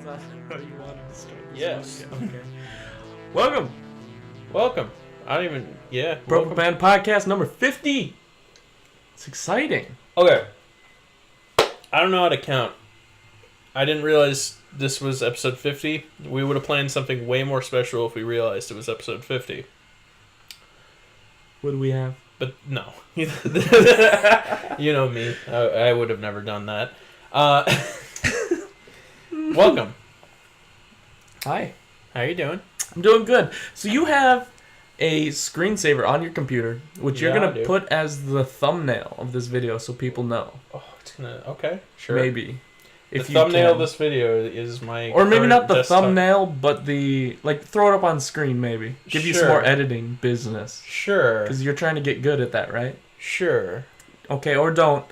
that how you wanted to start this? Yes. Okay. Welcome. I don't even... Yeah. Broken Band Podcast number 50. It's exciting. Okay. I don't know how to count. I didn't realize this was episode 50. We would have planned something way more special if we realized it was episode 50. What do we have? But no. You know me. I would have never done that. Welcome. Hi. How you doing? I'm doing good. So you have a screensaver on your computer, which you're going to put as the thumbnail of this video so people know. Oh, it's going to... Okay, sure. Maybe. The thumbnail of this video is my... Or maybe not the desktop. thumbnail, but the... Like, throw it up on screen, maybe. Give you some more editing business. Sure. Because you're trying to get good at that, right? Sure. Okay, or don't.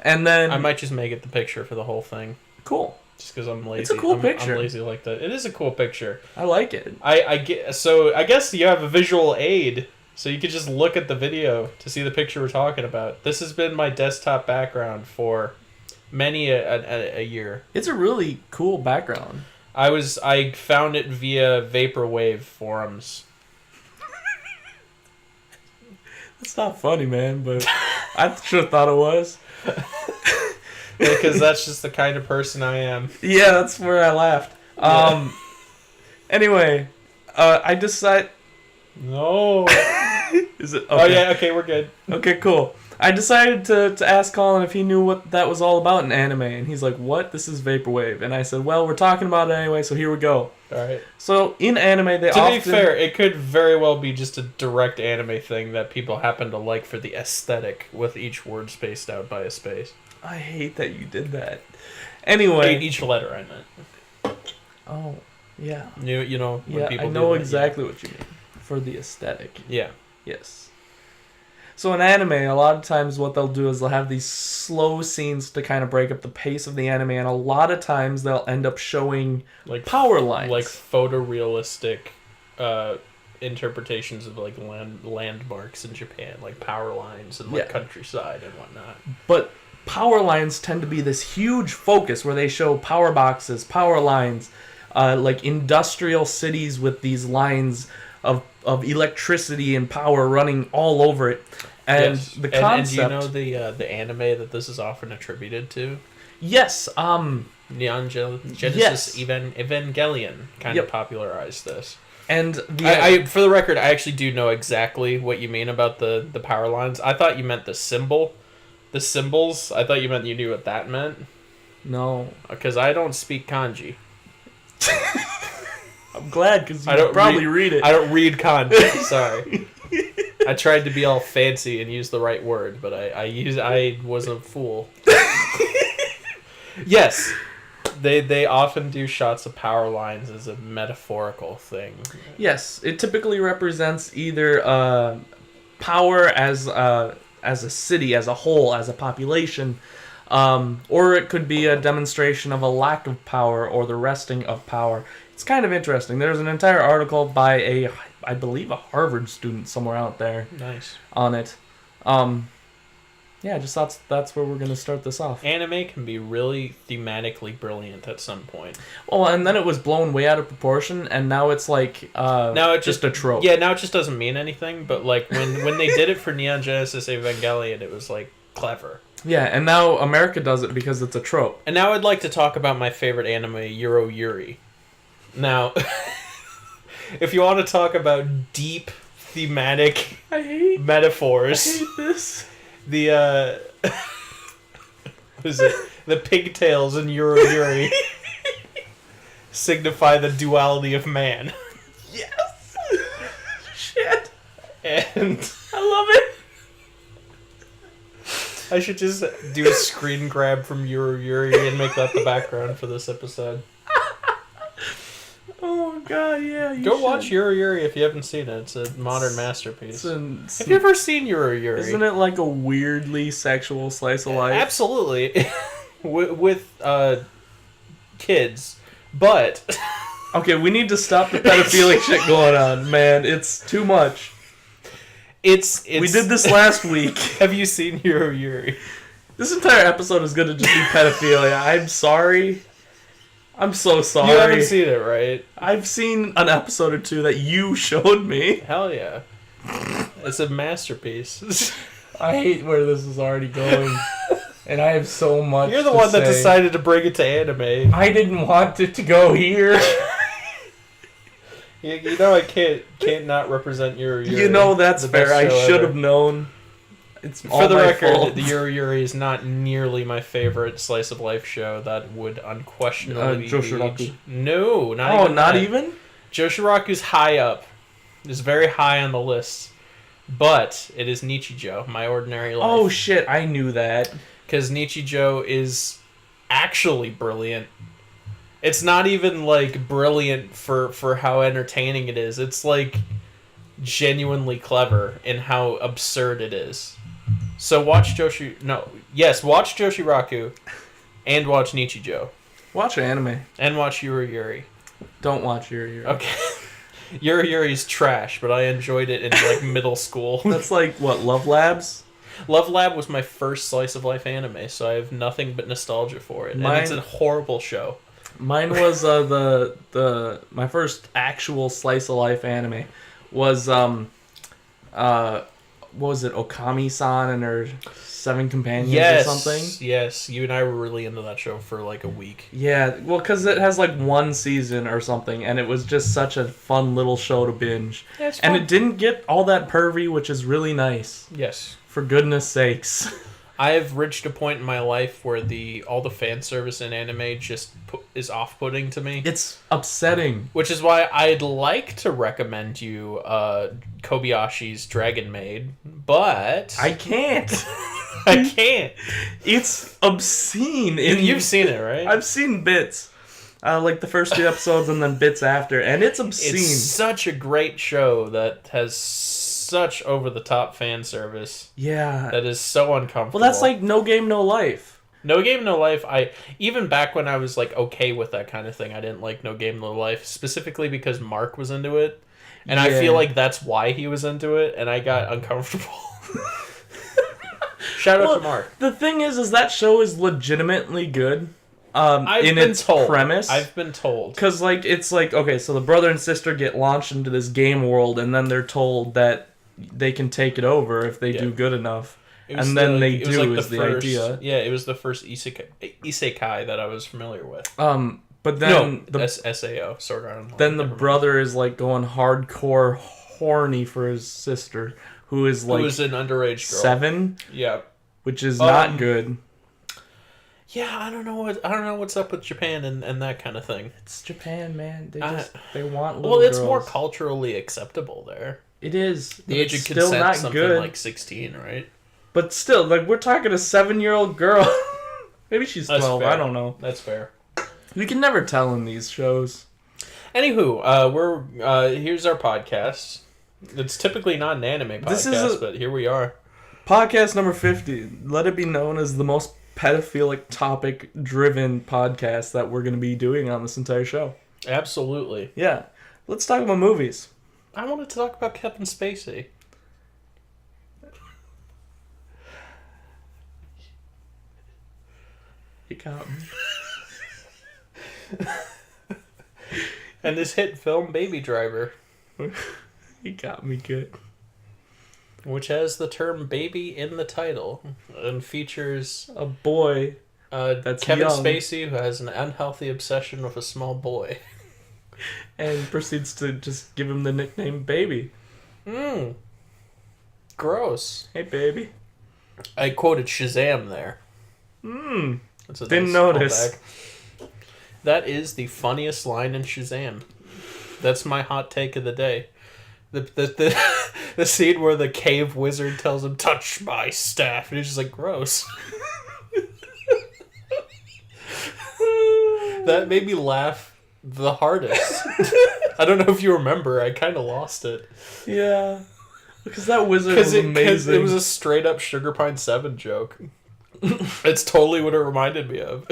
And then... I might just make it the picture for the whole thing. Cool. Just because I'm lazy. It's a cool picture. I'm lazy like that. It is a cool picture. I like it. I guess you have a visual aid, so you could just look at the video to see the picture we're talking about. This has been my desktop background for many a year. It's a really cool background. I found it via vaporwave forums. It's not funny, man, but I should have thought it was. Because that's just the kind of person I am. Yeah, that's where I laughed. Anyway, I decided... No. Is it? Okay. Oh, yeah, okay, we're good. Okay, cool. I decided to ask Colin if he knew what that was all about in anime, and he's like, what? This is Vaporwave. And I said, well, we're talking about it anyway, so here we go. Alright. So, in anime, they To be fair, it could very well be just a direct anime thing that people happen to like for the aesthetic, with each word spaced out by a space. I hate that you did that. Anyway. Each letter, I meant. Oh, yeah. You know, when Yeah, people I know do that, exactly what you mean. For the aesthetic. Yeah. Yes. So in anime, a lot of times what they'll do is they'll have these slow scenes to kind of break up the pace of the anime, and a lot of times they'll end up showing like power lines. Like photorealistic interpretations of like landmarks in Japan, like power lines and like countryside and whatnot. But power lines tend to be this huge focus where they show power boxes, power lines, like industrial cities with these lines of electricity and power running all over it. And yes. The concept... And do you know the anime that this is often attributed to? Yes. Neon Genesis yes. Evangelion kind of popularized this. And I for the record, I actually do know exactly what you mean about the power lines. I thought you meant the symbol. The symbols, I thought you meant you knew what that meant. No. Because I don't speak kanji. I'm glad, because you probably read it. I don't read kanji, sorry. I tried to be all fancy and use the right word, but I was a fool. Yes, they often do shots of power lines as a metaphorical thing. Yes, it typically represents either power as a city, as a whole, as a population, or it could be a demonstration of a lack of power or the resting of power. It's kind of interesting. There's an entire article by I believe a Harvard student somewhere out there. Nice. On it. Yeah, just that's where we're going to start this off. Anime can be really thematically brilliant at some point. Well, and then it was blown way out of proportion, and now it's like now it's just a trope. Yeah, now it just doesn't mean anything, but like when they did it for Neon Genesis Evangelion, it was like clever. Yeah, and now America does it because it's a trope. And now I'd like to talk about my favorite anime, Yuro Yuri. Now, if you want to talk about deep thematic metaphors, I hate this. The what is it? The pigtails in Yuro Yuri signify the duality of man. Yes. Shit. And I love it. I should just do a screen grab from Yuro Yuri and make that the background for this episode. Oh god, yeah. Go watch Yuro Yuri if you haven't seen it. It's a modern masterpiece. Have you ever seen Yuro Yuri? Isn't it like a weirdly sexual slice of life? Absolutely. with kids. But okay, we need to stop the pedophilic shit going on, man. It's too much. It's we did this last week. Have you seen Yuro Yuri? This entire episode is going to just be pedophilia. I'm sorry. I'm so sorry. You haven't seen it, right? I've seen an episode or two that you showed me. Hell yeah. It's a masterpiece. I hate where this is already going. And I have so much You're the to one that say. decided to bring it to anime. I didn't want it to go here. You know I can't not represent your You know that's the fair. best I show should ever. have known. It's For all the my record, fault. the Yuri is not nearly my favorite slice of life show. That would unquestionably Joshiraku. be... No, not Oh, even not that. even? Joshiraku's high up. It's very high on the list. But it is Nichijou, My Ordinary Life. Oh shit, I knew that. Because Nichijou is actually brilliant. It's not even, like, brilliant for how entertaining it is. It's, like, genuinely clever in how absurd it is. So watch watch Joshiraku and watch Nichijou. Watch anime. And watch Yuri Yuri. Don't watch Yuri. Okay. Yuri Yuri's trash, but I enjoyed it in, like, middle school. That's like, what, Love Labs? Love Lab was my first slice of life anime, so I have nothing but nostalgia for it. And it's a horrible show. Mine was my first actual slice of life anime was what was it, Okami-san and her 7 companions or something? Yes, you and I were really into that show for like a week. Yeah, well, because it has like 1 season or something, and it was just such a fun little show to binge. Yeah, it's and fun. it didn't get all that pervy, which is really nice. Yes. For goodness sakes. I have reached a point in my life where all the fan service in anime just is off-putting to me. It's upsetting. Which is why I'd like to recommend you Kobayashi's Dragon Maid, but I can't. I can't. It's obscene. You've seen it, right? I've seen bits. Like the first 2 episodes and then bits after, and it's obscene. It's such a great show that has such over-the-top fan service. Yeah. That is so uncomfortable. Well, that's like No Game, No Life. No Game, No Life, even back when I was like okay with that kind of thing, I didn't like No Game, No Life, specifically because Mark was into it. And I feel like that's why he was into it, and I got uncomfortable. Shout out to Mark. The thing is that show is legitimately good. I've in been its told. premise. I've been told. Because, like, it's like, okay, so the brother and sister get launched into this game world, and then they're told that they can take it over if they do good enough. And then they do, is the idea. Yeah, it was the first isekai that I was familiar with. But then... SAO, Sword Art Online. Then the brother is, like, going hardcore horny for his sister, who is, like... Who is an underage girl. 7? Yeah. Which is not good. Yeah, I don't know what's up with Japan and that kind of thing. It's Japan, man. They want little it's girls. more culturally acceptable there. It is. The age of still consent not something good. like 16, right? But still, like, we're talking a 7-year-old girl. Maybe she's 12. That's fair. I don't know. That's fair. You can never tell in these shows. Anywho, here's our podcast. It's typically not an anime podcast, but here we are. Podcast number 50. Let it be known as the most pedophilic topic-driven podcast that we're going to be doing on this entire show. Absolutely. Yeah. Let's talk about movies. I wanted to talk about Kevin Spacey. You got me. And this hit film, Baby Driver. You got me good. Which has the term baby in the title and features A boy that's Kevin young Spacey, who has an unhealthy obsession with a small boy. and proceeds to just give him the nickname Baby. Gross. Hey, baby. I quoted Shazam there. That's a Didn't nice notice. callback. That is the funniest line in Shazam. That's my hot take of the day. The scene where the cave wizard tells him, "Touch my staff," and he's just like, gross. That made me laugh the hardest. I don't know if you remember. I kind of lost it. Yeah. Because that wizard was amazing. It was a straight up Sugar Pine 7 joke. It's totally what it reminded me of.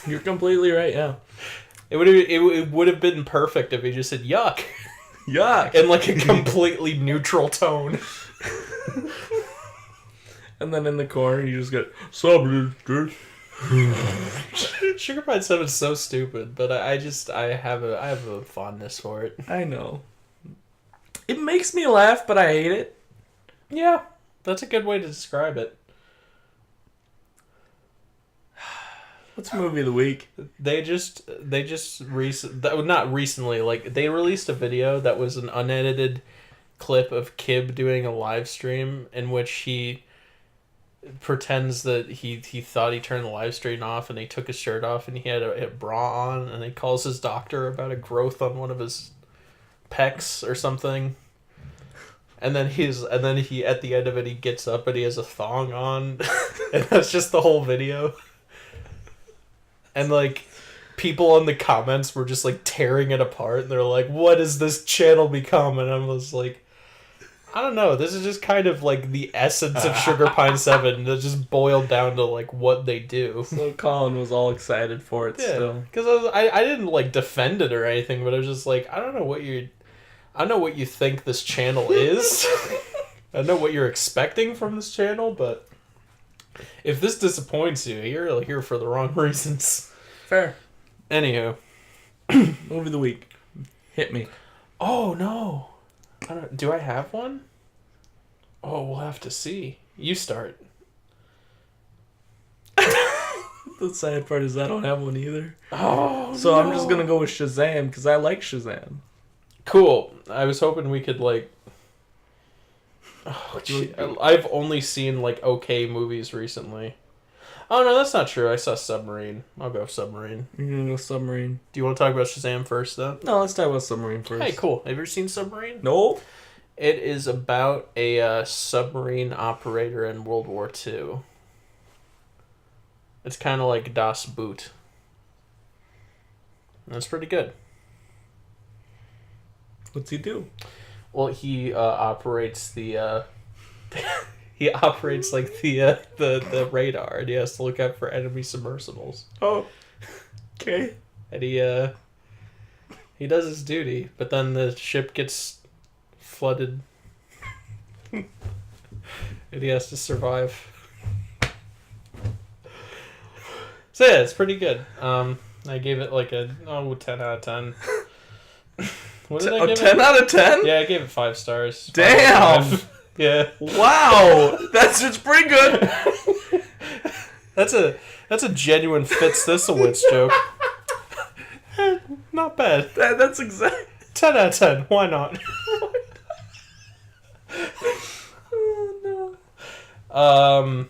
You're completely right, yeah. It would have been perfect if he just said yuck. Yuck. In like a completely neutral tone. And then in the corner you just get, "Sup, dude?" Sugar Pine 7 is so stupid, but I have a fondness for it. I know. It makes me laugh, but I hate it. Yeah, that's a good way to describe it. What's movie of the week? They not recently, like they released a video that was an unedited clip of Kib doing a live stream in which he pretends that he thought he turned the live stream off and he took his shirt off and he had a bra on and he calls his doctor about a growth on one of his pecs or something. And then he at the end of it he gets up and he has a thong on and that's just the whole video. And like people in the comments were just like tearing it apart and they're like, what has this channel become? And I was like, I don't know, this is just kind of like the essence of Sugar Pine 7 that just boiled down to like what they do. So Colin was all excited for it still. Because I didn't like defend it or anything, but I was just like, I don't know what you think this channel is. I know what you're expecting from this channel, but if this disappoints you, you're here for the wrong reasons. Fair. Anywho. Movie of the week. Hit me. Oh, no. Do I have one? Oh, we'll have to see. You start. The sad part is I don't have one either. Oh, so no. I'm just going to go with Shazam because I like Shazam. Cool. I was hoping we could, like... Oh, gee. I've only seen, like, okay movies recently. Oh, no, that's not true. I saw Submarine. I'll go Submarine. You're going to go Submarine. Do you want to talk about Shazam first, though? No, let's talk about Submarine first. Hey, cool. Have you ever seen Submarine? No. It is about a submarine operator in World War II. It's kind of like Das Boot. That's pretty good. What's he do? Well, he operates the he operates like the radar, and he has to look out for enemy submersibles. Oh, okay. And he does his duty, but then the ship gets flooded, and he has to survive. So yeah, it's pretty good. I gave it like a 10 out of 10. What did I give 10 it? out of 10? Yeah, I gave it 5 stars. Damn! Yeah. Wow! It's pretty good. That's a genuine Fitz Thistlewitz joke. Not bad. That's exactly 10 out of 10. Why not? Oh no.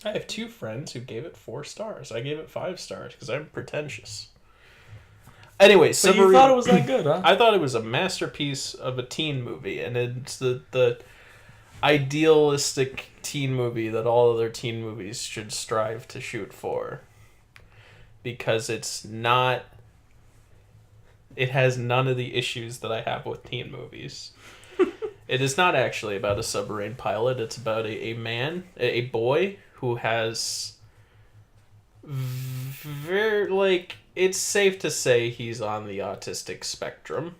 I have 2 friends who gave it 4 stars. I gave it 5 stars because I'm pretentious. Anyway, So you thought it was that good, huh? I thought it was a masterpiece of a teen movie, and it's the idealistic teen movie that all other teen movies should strive to shoot for. Because it has none of the issues that I have with teen movies. It is not actually about a submarine pilot. It's about a boy who has very, like, it's safe to say he's on the autistic spectrum.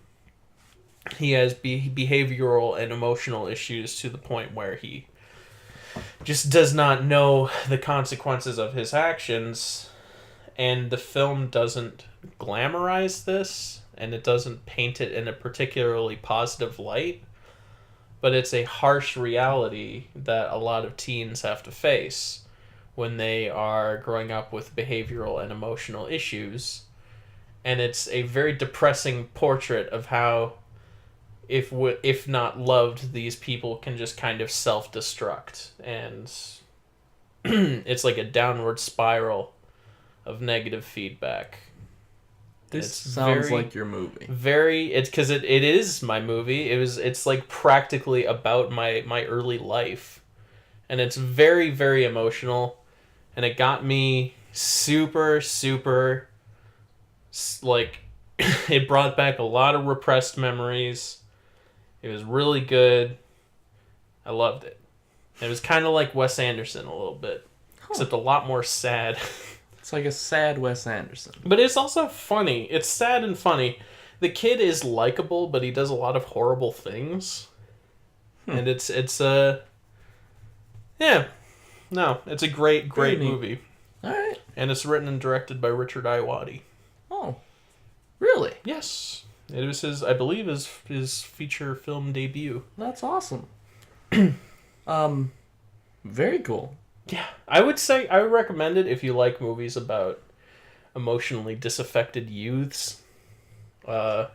He has behavioral and emotional issues to the point where he just does not know the consequences of his actions, and the film doesn't glamorize this, and it doesn't paint it in a particularly positive light, but it's a harsh reality that a lot of teens have to face when they are growing up with behavioral and emotional issues. And it's a very depressing portrait of how, if not loved, these people can just kind of self-destruct. And it's like a downward spiral of negative feedback. This sounds like your movie. Because it is my movie. It's like practically about my early life. And it's very, very emotional. And it got me super, super, like, it brought back a lot of repressed memories. It was really good. I loved it. It was kind of like Wes Anderson a little bit, except a lot more sad. It's like a sad Wes Anderson. But it's also funny. It's sad and funny. The kid is likable, but he does a lot of horrible things. And yeah. No, it's a great Very neat. movie. All right. And it's written and directed by Richard Iwadi. Oh, really? Yes. It was I believe his feature film debut. That's awesome. Very cool. Yeah. I would recommend it if you like movies about emotionally disaffected youths. That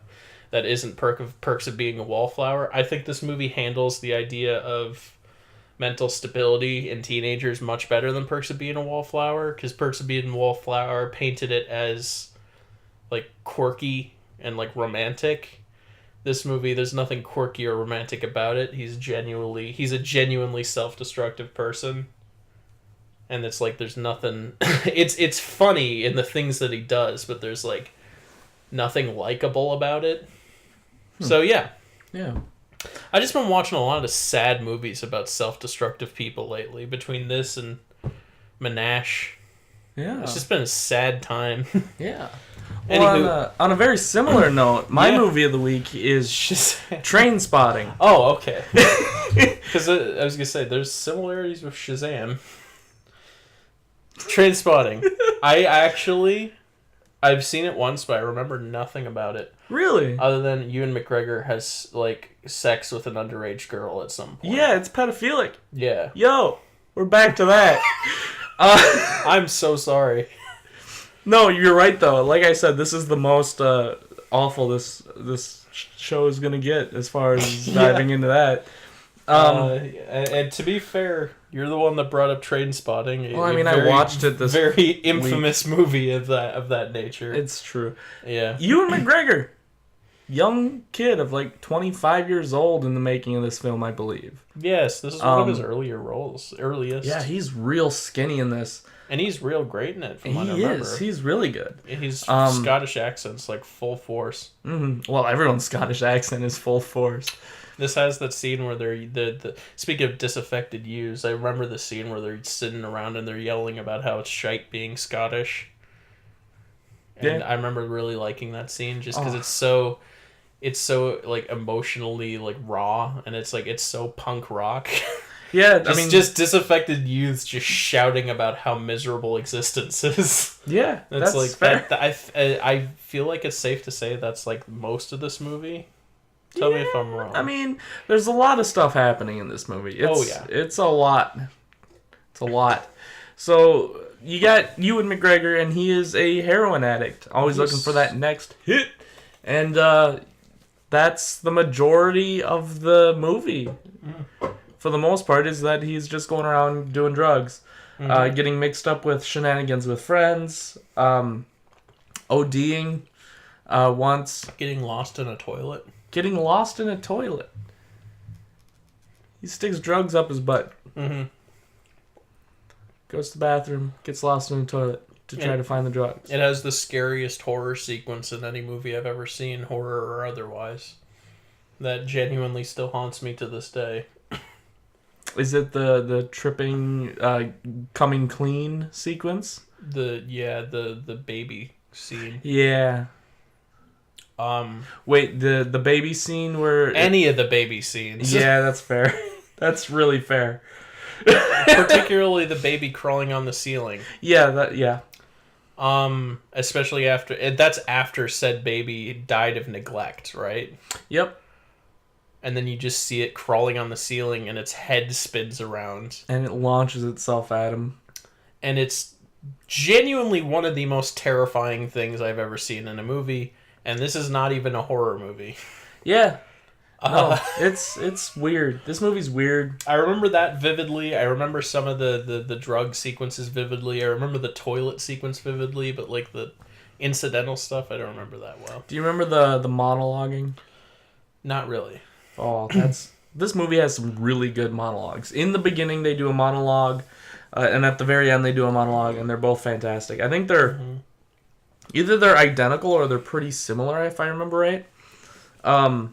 isn't Perks of Being a Wallflower. I think this movie handles the idea of mental stability in teenagers much better than Perks of Being a Wallflower, because Perks of Being a Wallflower painted it as like quirky and like romantic. This movie, there's nothing quirky or romantic about it. He's a genuinely self-destructive person. And it's like there's nothing it's funny in the things that he does, but there's like nothing likable about it. So yeah. Yeah. I just been watching a lot of sad movies about self-destructive people lately, between this and Monash. Yeah. It's just been a sad time. Yeah. Anywho. Well, on a very similar note, my movie of the week is Train Spotting. Oh, okay. Because I was going to say, there's similarities with Shazam. Train Spotting. I've seen it once, but I remember nothing about it. Really? Other than Ewan McGregor has, like, sex with an underage girl at some point. Yeah, it's pedophilic. Yeah. Yo, we're back to that. I'm so sorry. No, you're right, though. Like I said, this is the most awful this show is going to get as far as diving into that. And to be fair, you're the one that brought up Train Spotting. Well, I mean, I watched it this very infamous movie of that nature. It's true. Yeah. Ewan McGregor, young kid of like 25 years old in the making of this film, I believe. Yes, this is one of his earliest. Yeah, he's real skinny in this. And he's real great in it, from what I He remember. is. He's really good. His Scottish accent's like full force. Mm-hmm. Well, everyone's Scottish accent is full force. This has that scene where they're speaking of disaffected youths, I remember the scene where they're sitting around and they're yelling about how it's shite being Scottish. And I remember really liking that scene just because it's so like emotionally like raw, and it's so punk rock. Yeah, just disaffected youths just shouting about how miserable existence is. Yeah, that's like fair. I feel like it's safe to say that's like most of this movie. Tell me if I'm wrong. I mean, there's a lot of stuff happening in this movie. It's a lot. It's a lot. So you got Ewan McGregor, and he is a heroin addict, always looking for that next hit, and that's the majority of the movie. For the most part, is that he's just going around doing drugs, getting mixed up with shenanigans with friends, ODing once. Getting lost in a toilet. Getting lost in a toilet. He sticks drugs up his butt. Mm-hmm. Goes to the bathroom, gets lost in the toilet to try to find the drugs. It has the scariest horror sequence in any movie I've ever seen, horror or otherwise. That genuinely still haunts me to this day. Is it the tripping, coming clean sequence? The baby scene. Yeah. Wait, the baby scene where... Any of the baby scenes. Yeah, that's fair. That's really fair. Particularly the baby crawling on the ceiling. Yeah. Especially that's after said baby died of neglect, right? Yep. And then you just see it crawling on the ceiling and its head spins around. And it launches itself at him. And it's genuinely one of the most terrifying things I've ever seen in a movie. And this is not even a horror movie. Yeah. No, it's weird. This movie's weird. I remember that vividly. I remember some of the drug sequences vividly. I remember the toilet sequence vividly, but like the incidental stuff, I don't remember that well. Do you remember the monologuing? Not really. Oh, this movie has some really good monologues. In the beginning, they do a monologue, and at the very end, they do a monologue, and they're both fantastic. I think they're either they're identical or they're pretty similar, if I remember right. No,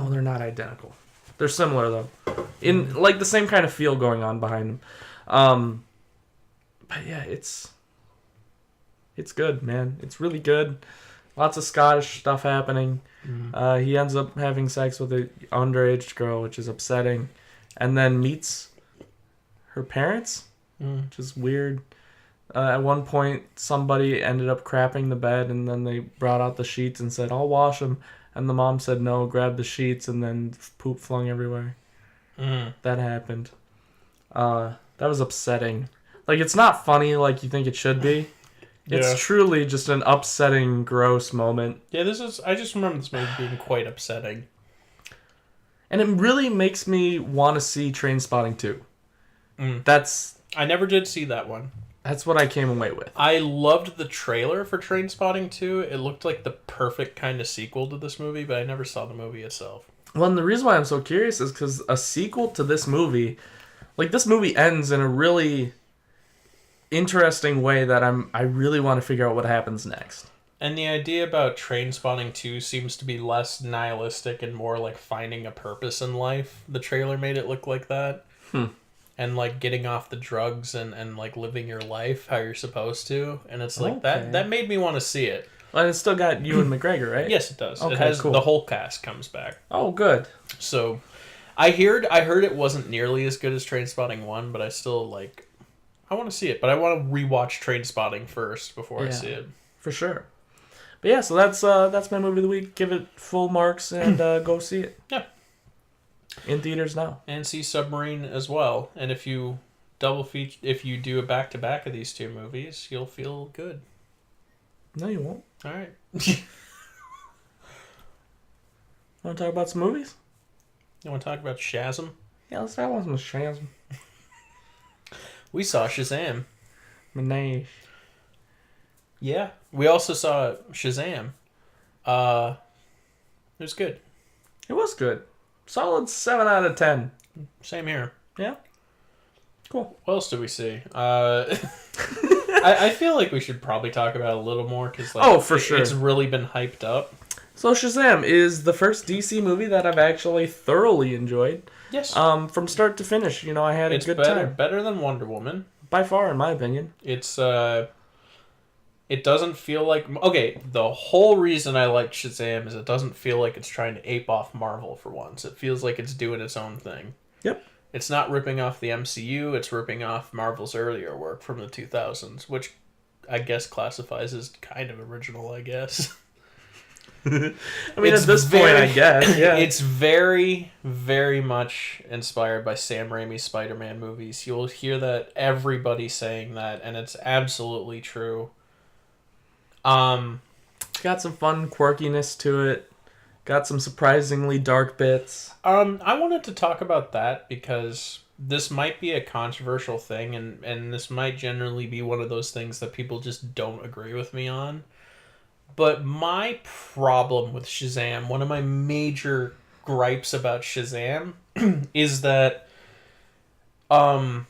they're not identical. They're similar though, in like the same kind of feel going on behind them. But yeah, it's good, man. It's really good. Lots of Scottish stuff happening. He ends up having sex with an underage girl, which is upsetting, and then meets her parents, Mm. which is weird. At one point, somebody ended up crapping the bed, and then they brought out the sheets and said, "I'll wash them." And the mom said, "No, grab the sheets," and then poop flung everywhere. Mm. That happened. That was upsetting. Like, it's not funny like you think it should be. It's Yeah. truly just an upsetting, gross moment. Yeah, I just remember this movie being quite upsetting. And it really makes me want to see Trainspotting 2. Mm. I never did see that one. That's what I came away with. I loved the trailer for Trainspotting 2. It looked like the perfect kind of sequel to this movie, but I never saw the movie itself. Well, and the reason why I'm so curious is because a sequel to this movie, like, this movie ends in a really interesting way that I really want to figure out what happens next. And the idea about Trainspotting 2 seems to be less nihilistic and more like finding a purpose in life. The trailer made it look like that. And like getting off the drugs and like living your life how you're supposed to. And it's like that made me want to see it. Well, it's still got Ewan McGregor, right? Yes, it does. Okay, it has cool. The whole cast comes back. Oh, good. So I heard it wasn't nearly as good as Trainspotting 1, but I still like I want to see it, but I want to rewatch Trainspotting first before I see it. For sure. But yeah, so that's my movie of the week. Give it full marks and go see it. Yeah. In theaters now. And see Submarine as well. And if you if you do a back-to-back of these two movies, you'll feel good. No, you won't. All right. Want to talk about some movies? You want to talk about Shazam? Yeah, let's talk about some Shazam. We saw Shazam. Menage. Yeah. We also saw Shazam. It was good. It was good. Solid 7 out of 10. Same here. Yeah. Cool. What else did we see? I feel like we should probably talk about it a little more because for sure. It's really been hyped up. So Shazam is the first DC movie that I've actually thoroughly enjoyed. Yes. From start to finish. You know, I had a good time. Better than Wonder Woman. By far, in my opinion. It's it doesn't feel like the whole reason I like Shazam is it doesn't feel like it's trying to ape off Marvel for once. It feels like it's doing its own thing. Yep. It's not ripping off the MCU, it's ripping off Marvel's earlier work from the 2000s, which I guess classifies as kind of original, I guess. I mean, at this point, I guess, yeah. It's very, very much inspired by Sam Raimi's Spider-Man movies. You'll hear that everybody saying that, and it's absolutely true. It's got some fun quirkiness to it. Got some surprisingly dark bits. I wanted to talk about that because this might be a controversial thing, and this might generally be one of those things that people just don't agree with me on. But my problem with Shazam, one of my major gripes about Shazam, is that I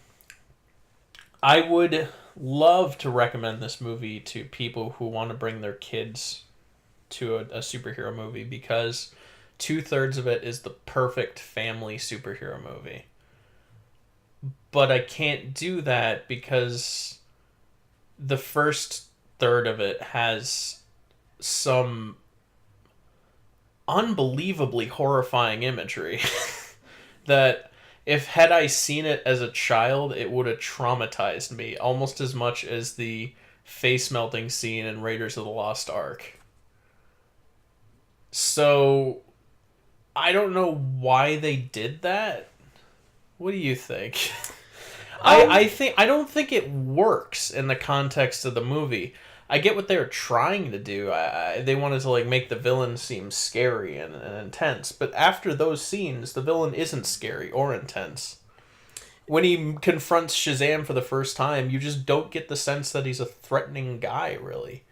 would love to recommend this movie to people who want to bring their kids to a superhero movie because 2/3 of it is the perfect family superhero movie. But I can't do that because the first third of it has some unbelievably horrifying imagery that had I seen it as a child, it would have traumatized me almost as much as the face melting scene in Raiders of the Lost Ark. So I don't know why they did that. What do you think? I don't think it works in the context of the movie. I get what they were trying to do. They wanted to like make the villain seem scary and intense, but after those scenes, the villain isn't scary or intense. When he confronts Shazam for the first time, you just don't get the sense that he's a threatening guy, really.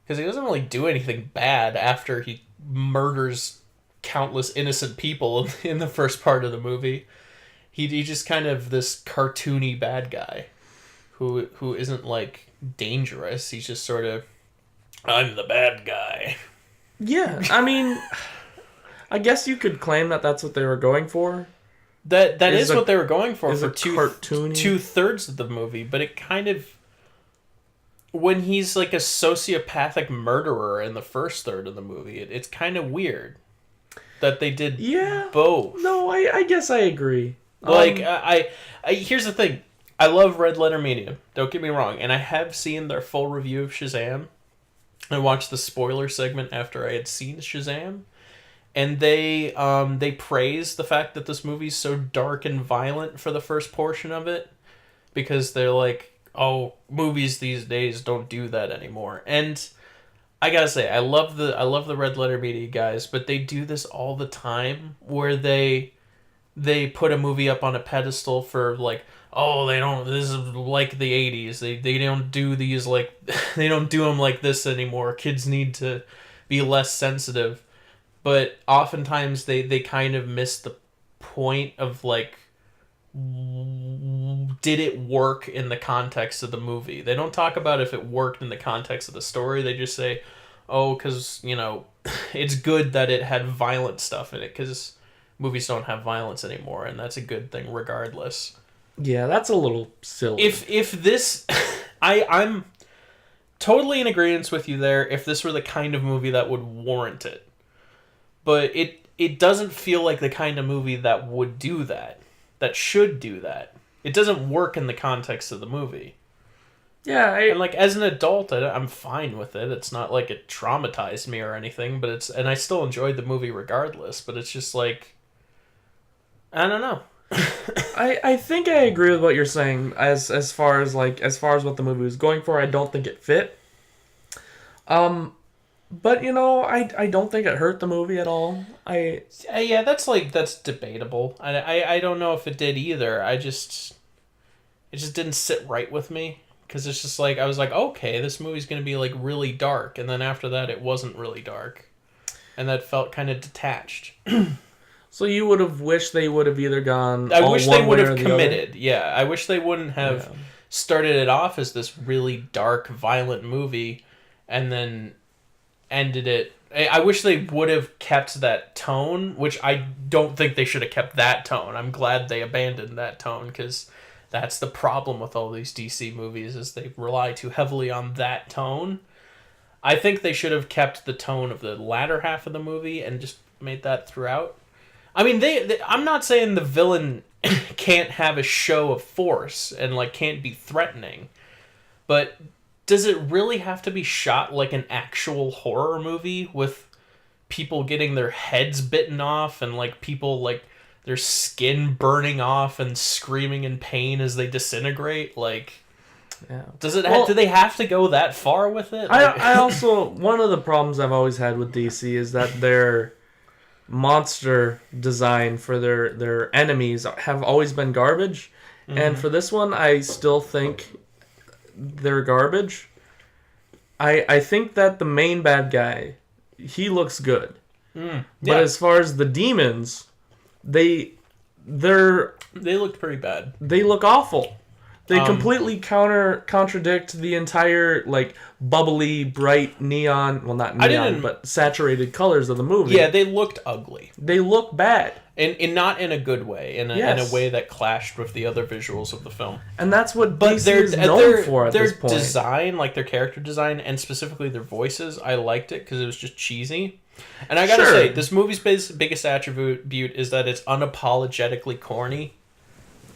Because he doesn't really do anything bad after he murders countless innocent people in the first part of the movie. He just kind of this cartoony bad guy who isn't like dangerous. He's just sort of, I'm the bad guy. Yeah, I mean, I guess you could claim that that's what they were going for. That is what they were going for cartoony? 2/3 of the movie, but it kind of, when he's like a sociopathic murderer in the first third of the movie, it's kind of weird that they did both. No, I guess I agree. Like, here's the thing. I love Red Letter Media. Don't get me wrong. And I have seen their full review of Shazam. I watched the spoiler segment after I had seen Shazam. And they praise the fact that this movie's so dark and violent for the first portion of it. Because they're like, oh, movies these days don't do that anymore. And I gotta say, I love the Red Letter Media guys, but they do this all the time where they put a movie up on a pedestal for like, oh, they don't, this is like the 80s. They don't do these like, they don't do them like this anymore. Kids need to be less sensitive. But oftentimes they kind of miss the point of like, did it work in the context of the movie? They don't talk about if it worked in the context of the story. They just say, oh, because, you know, it's good that it had violent stuff in it because movies don't have violence anymore, and that's a good thing regardless. Yeah, that's a little silly. If this... I'm totally in agreement with you there if this were the kind of movie that would warrant it. But it doesn't feel like the kind of movie that would do that. That should do that. It doesn't work in the context of the movie. Yeah, and like as an adult, I'm fine with it. It's not like it traumatized me or anything, but and I still enjoyed the movie regardless. But it's just like, I don't know. I think I agree with what you're saying as far as what the movie was going for. I don't think it fit. But you know, I don't think it hurt the movie at all. Yeah, that's debatable. I don't know if it did either. It just didn't sit right with me because it's just like I was like, okay, this movie's gonna be like really dark, and then after that, it wasn't really dark, and that felt kind of detached. So you would have wished they would have either gone. I wish they would have the committed. other? Yeah, I wish they wouldn't have started it off as this really dark, violent movie, and then ended it. I wish they would have kept that tone, which I don't think they should have kept that tone. I'm glad they abandoned that tone because that's the problem with all these DC movies is they rely too heavily on that tone. I think they should have kept the tone of the latter half of the movie and just made that throughout. I mean, I'm not saying the villain can't have a show of force and like can't be threatening, but does it really have to be shot like an actual horror movie with people getting their heads bitten off and like people like their skin burning off and screaming in pain as they disintegrate? Like, yeah. Does it? Do they have to go that far with it? Like... I also one of the problems I've always had with DC is that their monster design for their enemies have always been garbage, and for this one, I still think they're garbage. I think that the main bad guy, he looks good, but as far as the demons, they looked pretty bad. They look awful. They completely contradict the entire like bubbly, bright neon. Well, not neon, but saturated colors of the movie. Yeah, they looked ugly. They look bad, and not in a good way. In a way that clashed with the other visuals of the film. And that's what DC is known for at this point. Their design, like their character design, and specifically their voices, I liked it because it was just cheesy. And I gotta say, this movie's biggest attribute is that it's unapologetically corny.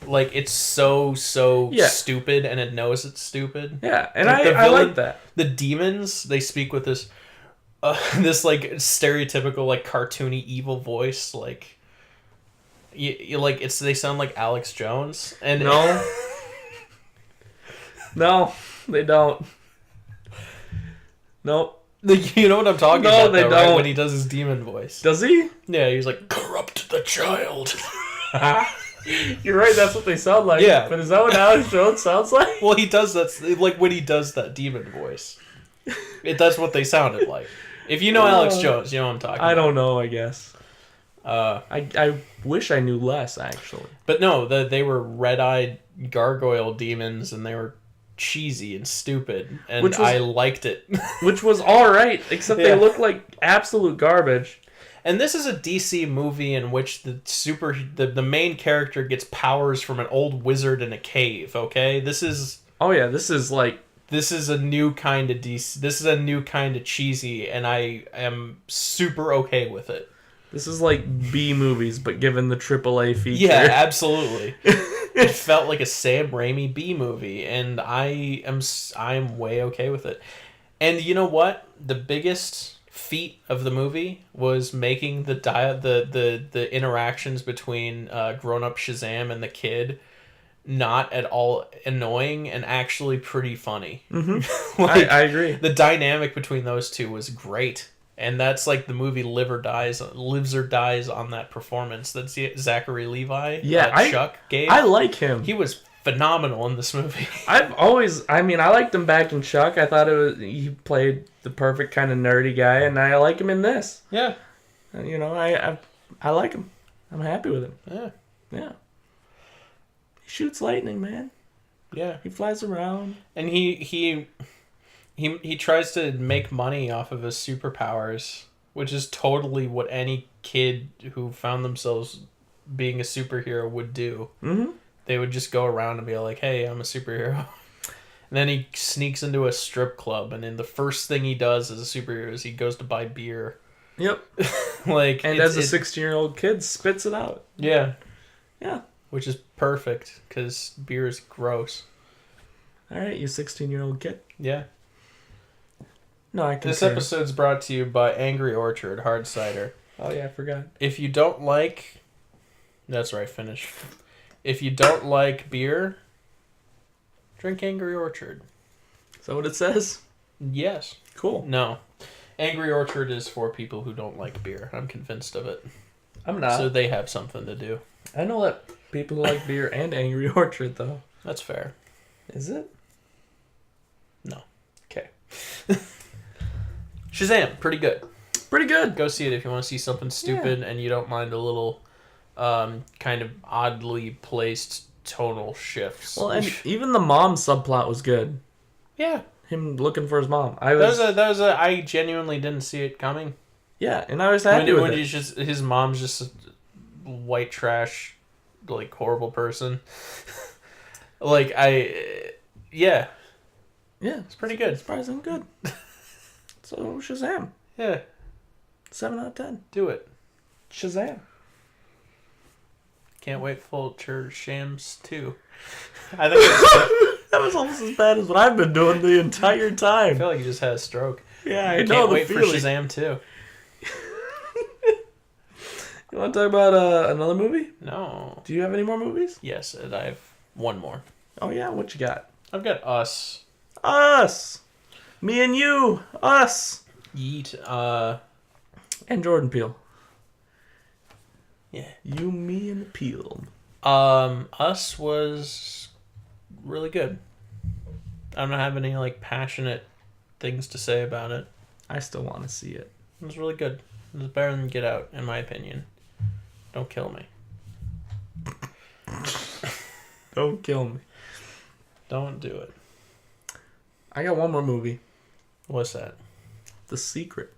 Like, it's so stupid, and it knows it's stupid. Yeah, and like I like that. The demons, they speak with this, this like stereotypical like cartoony evil voice, like, like they sound like Alex Jones. And no, no, they don't. Nope. You know what I'm talking about? No, they don't. Right? When he does his demon voice. Does he? Yeah, he's like, corrupt the child. You're right, that's what they sound like. Yeah. But is that what Alex Jones sounds like? Well, he does that, like when he does that demon voice. That's what they sounded like. If you know Alex Jones, you know what I'm talking about. I don't know, I guess. I wish I knew less, actually. But no, they were red-eyed gargoyle demons, and they were cheesy and stupid, and I liked it. Which was alright, except they look like absolute garbage. And this is a DC movie in which the main character gets powers from an old wizard in a cave, okay? This is a new kind of DC. This is a new kind of cheesy, and I am super okay with it. This is like B movies, but given the AAA feature. Yeah, absolutely. It felt like a Sam Raimi B movie, and I'm way okay with it. And you know what? The biggest feat of the movie was making the interactions between grown up Shazam and the kid not at all annoying and actually pretty funny. Mm-hmm. Like, I agree. The dynamic between those two was great. And that's like the movie lives or dies on that performance that Zachary Levi, Chuck, gave. I like him. He was phenomenal in this movie. I liked him back in Chuck. I thought he played the perfect kind of nerdy guy, and I like him in this. Yeah. You know, I like him. I'm happy with him. Yeah. Yeah. He shoots lightning, man. Yeah. He flies around. And he tries to make money off of his superpowers, which is totally what any kid who found themselves being a superhero would do. Mm-hmm. They would just go around and be like, hey, I'm a superhero. And then he sneaks into a strip club, and then the first thing he does as a superhero is he goes to buy beer. Yep. And as a 16-year-old kid, spits it out. Yeah. Yeah. Which is perfect, because beer is gross. All right, you 16-year-old kid. Yeah. No, I can. This episode's brought to you by Angry Orchard Hard Cider. Oh, yeah, I forgot. If you don't like... That's right, finish. If you don't like beer, drink Angry Orchard. Is that what it says? Yes. Cool. No. Angry Orchard is for people who don't like beer. I'm convinced of it. I'm not. So they have something to do. I know that people who like beer and Angry Orchard, though. That's fair. Is it? No. Okay. Shazam, pretty good. Pretty good. Go see it if you want to see something stupid and you don't mind a little kind of oddly placed tonal shifts. Well, and even the mom subplot was good. Yeah. Him looking for his mom. I genuinely didn't see it coming. Yeah, and I was happy with it. His mom's just a white trash, like, horrible person. Yeah. Yeah, It's pretty good. Surprisingly good. So Shazam. Yeah. 7 out of 10. Do it. Shazam. Can't wait for Shams 2. I think that was almost as bad as what I've been doing the entire I time. feel like you just had a stroke. Yeah, I know. Can't the wait feeling. for Shazam 2. You want to talk about another movie? No. Do you have any more movies? Yes, and I have one more. Oh, yeah? What you got? I've got Us. Us! Me and you! Us! Yeet. And Jordan Peele. Yeah. You, me, and Peele. Us was really good. I don't have any, like, passionate things to say about it. I still want to see it. It was really good. It was better than Get Out, in my opinion. Don't kill me. Don't kill me. Don't do it. I got one more movie. What's that? The Secret.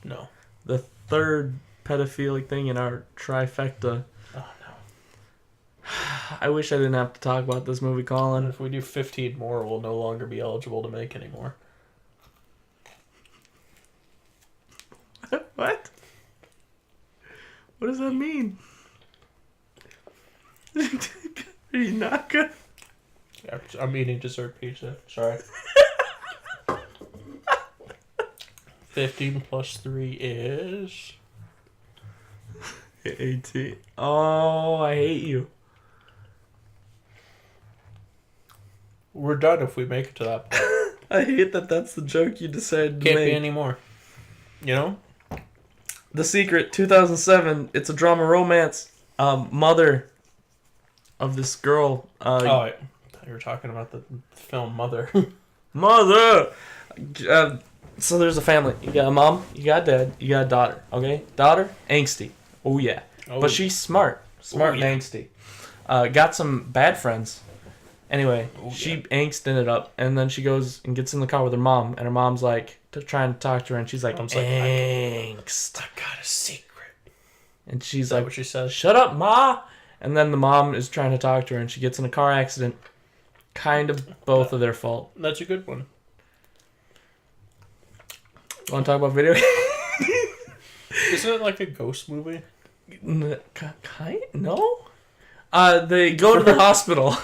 No. The third pedophilic thing in our trifecta. Oh, no. I wish I didn't have to talk about this movie, Colin. If we do 15 more, we'll no longer be eligible to make any more. What? What does that mean? Are you not good? I'm eating dessert pizza. Sorry. 15 plus 3 is... 18. Oh, I hate you. We're done if we make it to that point. I hate that that's the joke you decided to Can't make. be any more. You know? The Secret, 2007. It's a drama romance. Mother of this girl. I thought you were talking about the film Mother. Mother! So there's a family. You got a mom, you got a dad, you got a daughter. Okay? Daughter, angsty. Oh, yeah. Oh. But she's smart. Smart Oh, yeah. and angsty. Got some bad friends. Anyway, Oh, she yeah. angsted it up, and then she goes and gets in the car with her mom, and her mom's like trying to talk to her, and she's like, Mom's like, angst. I got a secret. And she's Is that like, what she says? shut up, ma! And then the mom is trying to talk to her, and she gets in a car accident. Kind of both of their fault. That's a good one. Want to talk about video games? Isn't it like a ghost movie? No. They go to the hospital.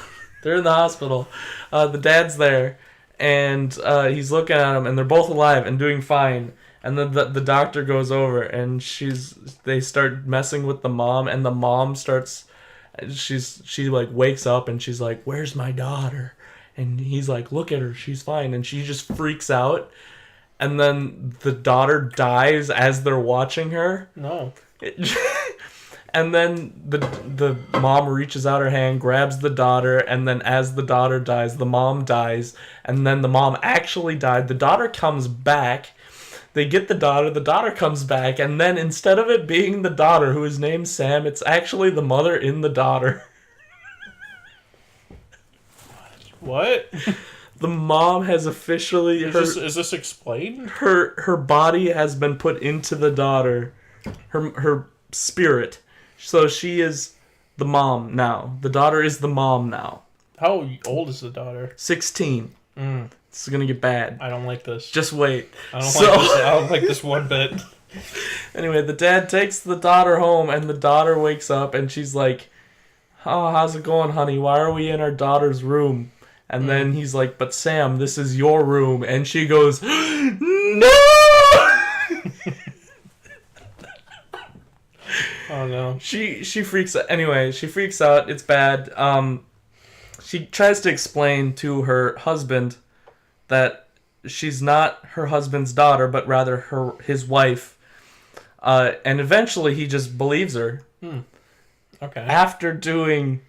They're in the hospital. The dad's there, and he's looking at them, and they're both alive and doing fine. And then the doctor goes over, and they start messing with the mom, and the mom starts. She like wakes up, and she's like, "Where's my daughter?" And he's like, "Look at her, she's fine." And she just freaks out, and then the daughter dies as they're watching her. No. And then the mom reaches out her hand, grabs the daughter, and then as the daughter dies, the mom dies, and then the mom actually died. The daughter comes back. They get the daughter comes back, and then instead of it being the daughter, who is named Sam, it's actually the mother in the daughter. What? The mom has officially... Is this explained? Her body has been put into the daughter. Her spirit. So she is the mom now. The daughter is the mom now. How old is the daughter? 16. This is gonna get bad. I don't like this. Just wait. I don't like this one bit. Anyway, the dad takes the daughter home, and the daughter wakes up, and she's like, "Oh, how's it going, honey? Why are we in our daughter's room?" And then he's like, "But Sam, this is your room." And she goes, "No!" Oh no. She freaks out. Anyway, she freaks out. It's bad. She tries to explain to her husband that she's not her husband's daughter, but rather his wife. And eventually he just believes her. Okay. After doing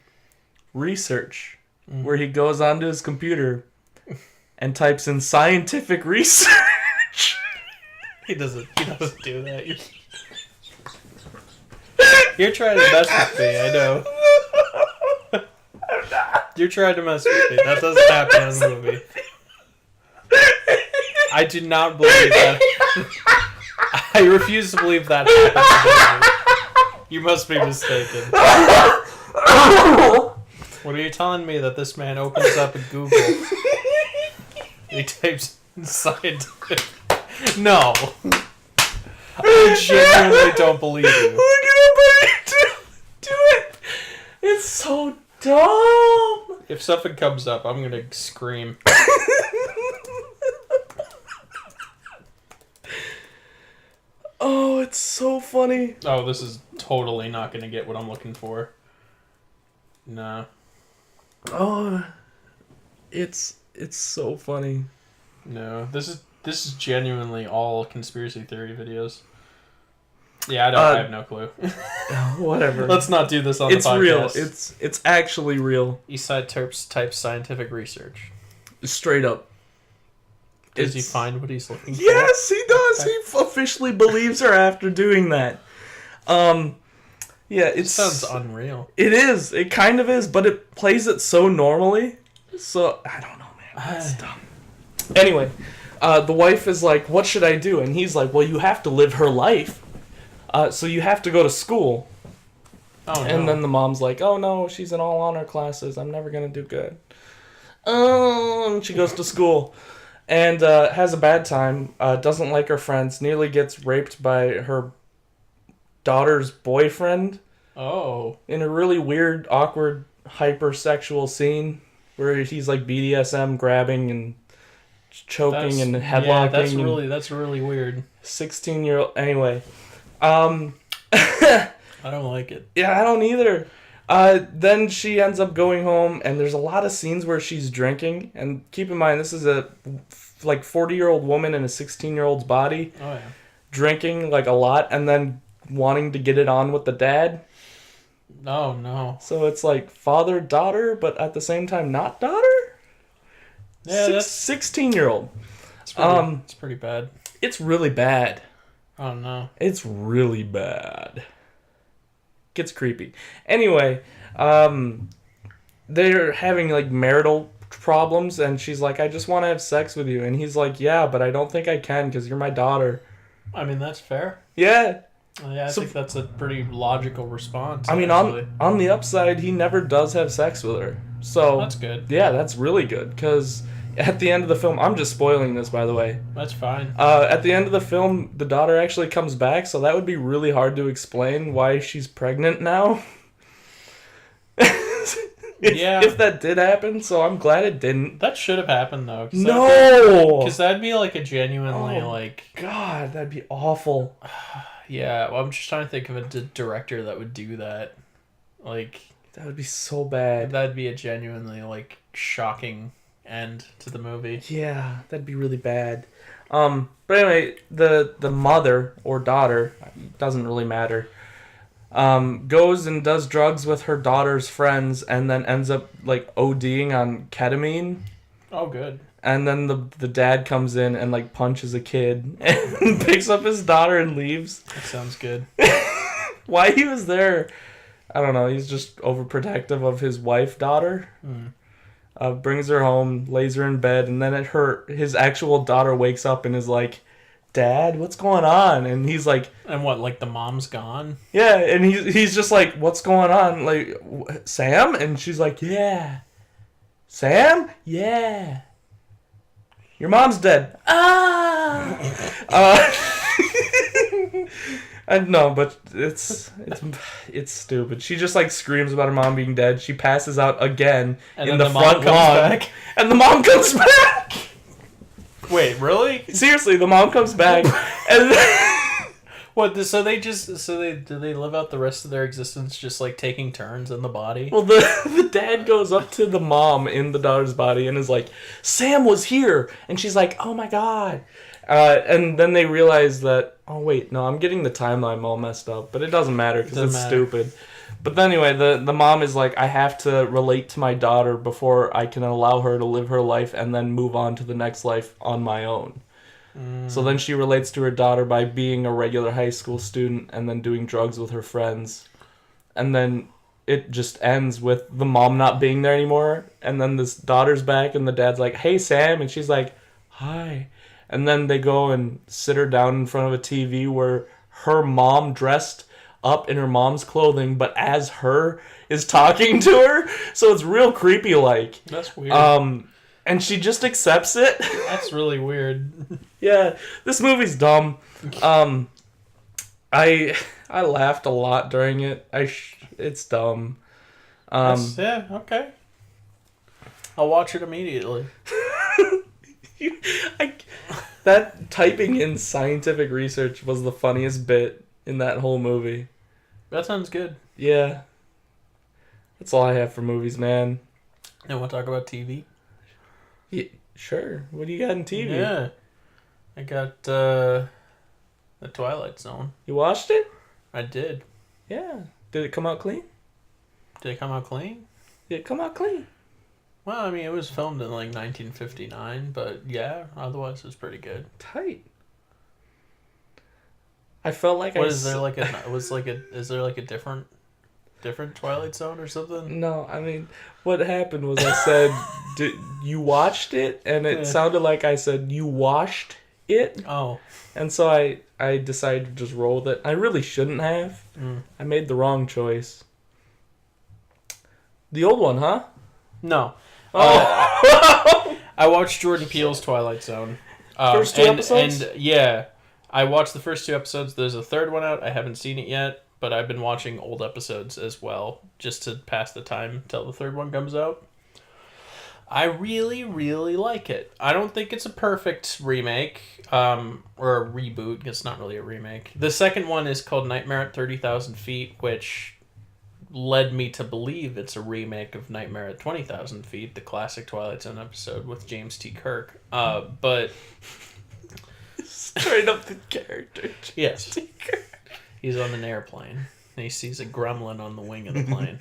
research, where he goes onto his computer and types in scientific research. He doesn't do that. You're trying to mess with me, I know. You're trying to mess with me. That doesn't happen in the movie. I do not believe that. I refuse to believe that happened in the movie. You must be mistaken. What are you telling me, that this man opens up Google? He types in scientific... No. I genuinely don't believe you. Look at him do it. It's so dumb. If something comes up, I'm gonna scream. Oh, it's so funny. Oh, this is totally not gonna get what I'm looking for. No. Oh, it's so funny. No. This is genuinely all conspiracy theory videos. Yeah, I have no clue. Whatever. Let's not do this on the podcast. It's real. It's actually real. Eastside Terps types scientific research. Straight up. Does he find what he's looking for? Yes, he does. He officially believes her after doing that. Yeah, It sounds unreal. It is. It kind of is, but it plays it so normally. So I don't know, man. That's dumb. Anyway, the wife is like, "What should I do?" And he's like, "Well, you have to live her life. So you have to go to school." Oh no. And then the mom's like, "Oh no, she's in all honor classes. I'm never gonna do good." And she goes to school, and has a bad time. Doesn't like her friends. Nearly gets raped by her daughter's boyfriend. Oh. In a really weird, awkward, hypersexual scene where he's like BDSM grabbing and choking and headlocking. Yeah, that's really weird. 16-year-old. Anyway. I don't like it. Yeah, I don't either. Then she ends up going home, and there's a lot of scenes where she's drinking. And keep in mind, this is a 40-year-old woman in a 16-year-old's body. Oh yeah. Drinking like a lot, and then wanting to get it on with the dad. Oh no. So it's like father daughter, but at the same time not daughter. Yeah, that's 16-year-old. It's pretty bad. It's really bad. Oh no. It's really bad. Gets creepy. Anyway, they're having like marital problems, and she's like, "I just want to have sex with you," and he's like, "Yeah, but I don't think I can because you're my daughter." I mean, that's fair. Yeah. Yeah, I think that's a pretty logical response. I mean, on the upside, he never does have sex with her. So that's good. Yeah, that's really good because at the end of the film, I'm just spoiling this, by the way. That's fine. At the end of the film, the daughter actually comes back, so that would be really hard to explain why she's pregnant now. If that did happen, so I'm glad it didn't. That should have happened though. No, because that'd be like a genuinely God, that'd be awful. Yeah, well, I'm just trying to think of a director that would do that. Like that would be so bad. That'd be a genuinely shocking end to the movie. Yeah, that'd be really bad. But anyway, the mother or daughter, doesn't really matter, goes and does drugs with her daughter's friends and then ends up ODing on ketamine. Oh, good. And then the dad comes in and punches a kid and picks up his daughter and leaves. That sounds good. Why he was there, I don't know. He's just overprotective of his daughter. Brings her home, lays her in bed, and then his actual daughter wakes up and is like, "Dad, what's going on?" And he's like, "And what? The mom's gone?" Yeah, and he's just like, "What's going on? Sam?" And she's like, "Yeah." "Sam? Yeah. Your mom's dead." Ah. I know, but it's stupid. She just screams about her mom being dead. She passes out again in the front lawn, and the mom comes back. Wait, really? Seriously, the mom comes back, and what? So do they live out the rest of their existence just taking turns in the body? Well, the dad goes up to the mom in the daughter's body and is like, "Sam was here," and she's like, "Oh my God." And then they realize that, oh wait, no, I'm getting the timeline all messed up, but it doesn't matter because it's stupid. But anyway, the mom is like, I have to relate to my daughter before I can allow her to live her life and then move on to the next life on my own. So then she relates to her daughter by being a regular high school student and then doing drugs with her friends. And then it just ends with the mom not being there anymore. And then this daughter's back and the dad's like, "Hey, Sam." And she's like, "Hi." And then they go and sit her down in front of a TV where her mom dressed up in her mom's clothing, but as her is talking to her. So it's real creepy That's weird. And she just accepts it. That's really weird. Yeah, this movie's dumb. I laughed a lot during it. It's dumb. Yeah, okay. I'll watch it immediately. That typing in scientific research was the funniest bit in that whole movie. That sounds good. Yeah. That's all I have for movies, man. And want to talk about TV? Yeah, sure. What do you got in TV? Yeah. I got The Twilight Zone. You watched it? I did. Yeah. Did it come out clean? Did it come out clean? Did it come out clean? Well, I mean, it was filmed in 1959, but yeah, otherwise it was pretty good. Tight. I felt like is there a different Twilight Zone or something? No, I mean, what happened was I said, you watched it? And it sounded like I said, you washed it? Oh. And so I decided to just roll with it. I really shouldn't have. I made the wrong choice. The old one, huh? No. Oh. I watched Jordan Peele's Twilight Zone. First two episodes? And yeah, I watched the first 2 episodes. There's a third one out. I haven't seen it yet, but I've been watching old episodes as well, just to pass the time till the third one comes out. I really, really like it. I don't think it's a perfect remake, or a reboot. It's not really a remake. The second one is called Nightmare at 30,000 Feet, which led me to believe it's a remake of Nightmare at 20,000 Feet, the classic Twilight Zone episode with James T. Kirk. But straight up the character. Yes. He's on an airplane, and he sees a gremlin on the wing of the plane,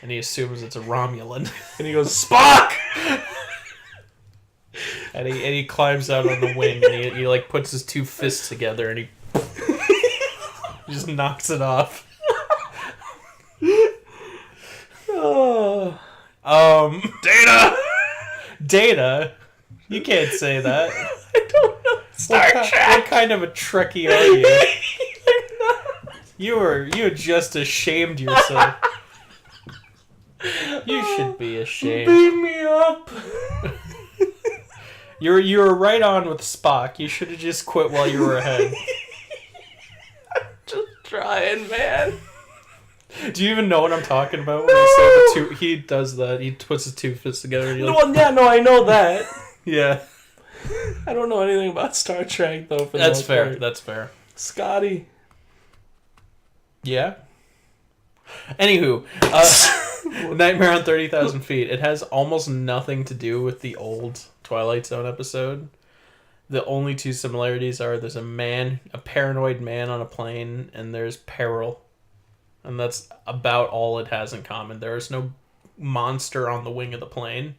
and he assumes it's a Romulan. And he goes, "Spock!" and he climbs out on the wing, and he puts his 2 fists together, and he just knocks it off. Oh. Data? You can't say that. I don't know. Star Trek. What kind of a Trekkie are you? You just ashamed yourself. You should be ashamed. Beam me up. You're right on with Spock. You should have just quit while you were ahead. Just trying, man. Do you even know what I'm talking about when I say the two? He does that. He puts his two fists together. And No, I know that. Yeah. I don't know anything about Star Trek though. That's fair. That's fair. Scotty. Yeah. Anywho, Nightmare on 30,000 Feet. It has almost nothing to do with the old Twilight Zone episode. The only two similarities are there's a paranoid man on a plane, and there's peril. And that's about all it has in common. There is no monster on the wing of the plane.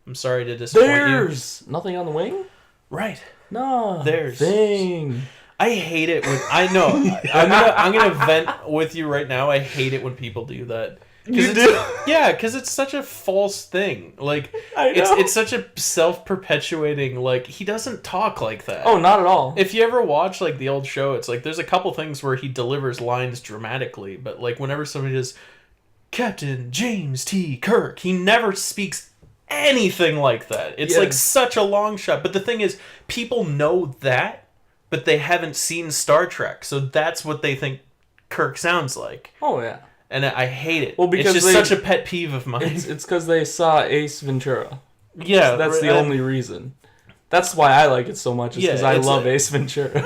I'm sorry to disappoint There's nothing on the wing? Right. No. There's. Thing. I hate it when I know. I'm gonna vent with you right now. I hate it when people do that. You do? Yeah, because it's such a false thing. Like I know. it's such a self-perpetuating. Like he doesn't talk like that. Oh, not at all. If you ever watch like the old show, it's like there's a couple things where he delivers lines dramatically, but like whenever somebody does Captain James T. Kirk, he never speaks anything like that. It's like such a long shot. But the thing is, people know that, but they haven't seen Star Trek, so that's what they think Kirk sounds like. Oh yeah. And I hate it. Well, because it's just such a pet peeve of mine. It's because they saw Ace Ventura. Yeah, that's the only reason. That's why I like it so much. Is because I love Ace Ventura.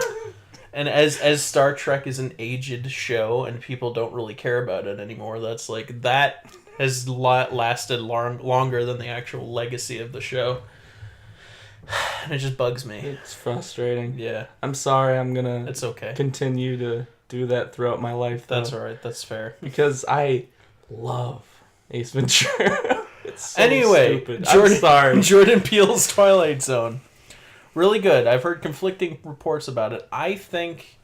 And as Star Trek is an aged show and people don't really care about it anymore, that's like that has lasted longer than the actual legacy of the show. And it just bugs me. It's frustrating. Yeah. I'm sorry. I'm gonna. It's okay. Continue to do that throughout my life. Though, that's all right. That's fair. Because I love Ace Ventura. It's so stupid. I'm sorry. Jordan Peele's Twilight Zone. Really good. I've heard conflicting reports about it. I think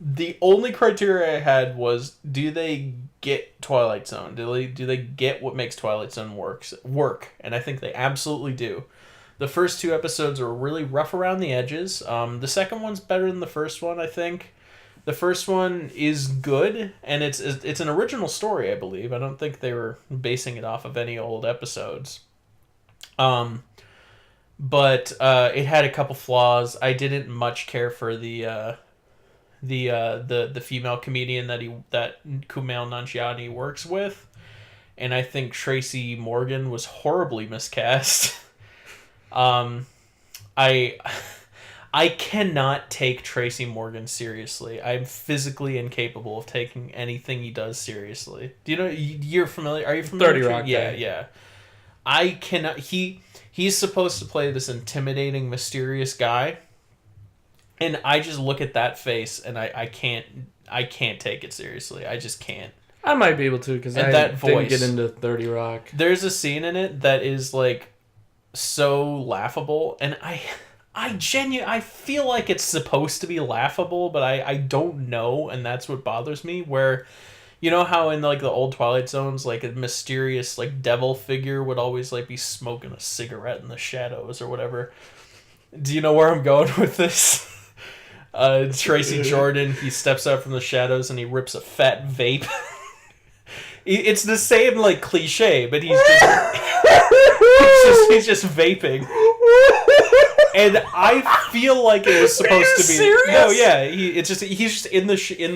the only criteria I had was, do they get Twilight Zone? Do they get what makes Twilight Zone work? And I think they absolutely do. The first two episodes are really rough around the edges. The second one's better than the first one, I think. The first one is good, and it's an original story, I believe. I don't think they were basing it off of any old episodes. But it had a couple flaws. I didn't much care for the female comedian that Kumail Nanjiani works with, and I think Tracy Morgan was horribly miscast. I cannot take Tracy Morgan seriously. I'm physically incapable of taking anything he does seriously. Do you know? You're familiar? Are you familiar? 30 Rock. Yeah. I cannot. He's supposed to play this intimidating, mysterious guy, and I just look at that face and I can't take it seriously. I just can't. I might be able to because I didn't get into 30 Rock. There's a scene in it that is like so laughable, and I feel like it's supposed to be laughable, but I don't know, and that's what bothers me. Where, you know how in like the old Twilight Zones, like a mysterious like devil figure would always like be smoking a cigarette in the shadows or whatever. Do you know where I'm going with this? Tracy Jordan, he steps out from the shadows and he rips a fat vape. It's the same like cliche, but he's just vaping. And I feel like it was supposed to be. Serious? No, yeah. He's just in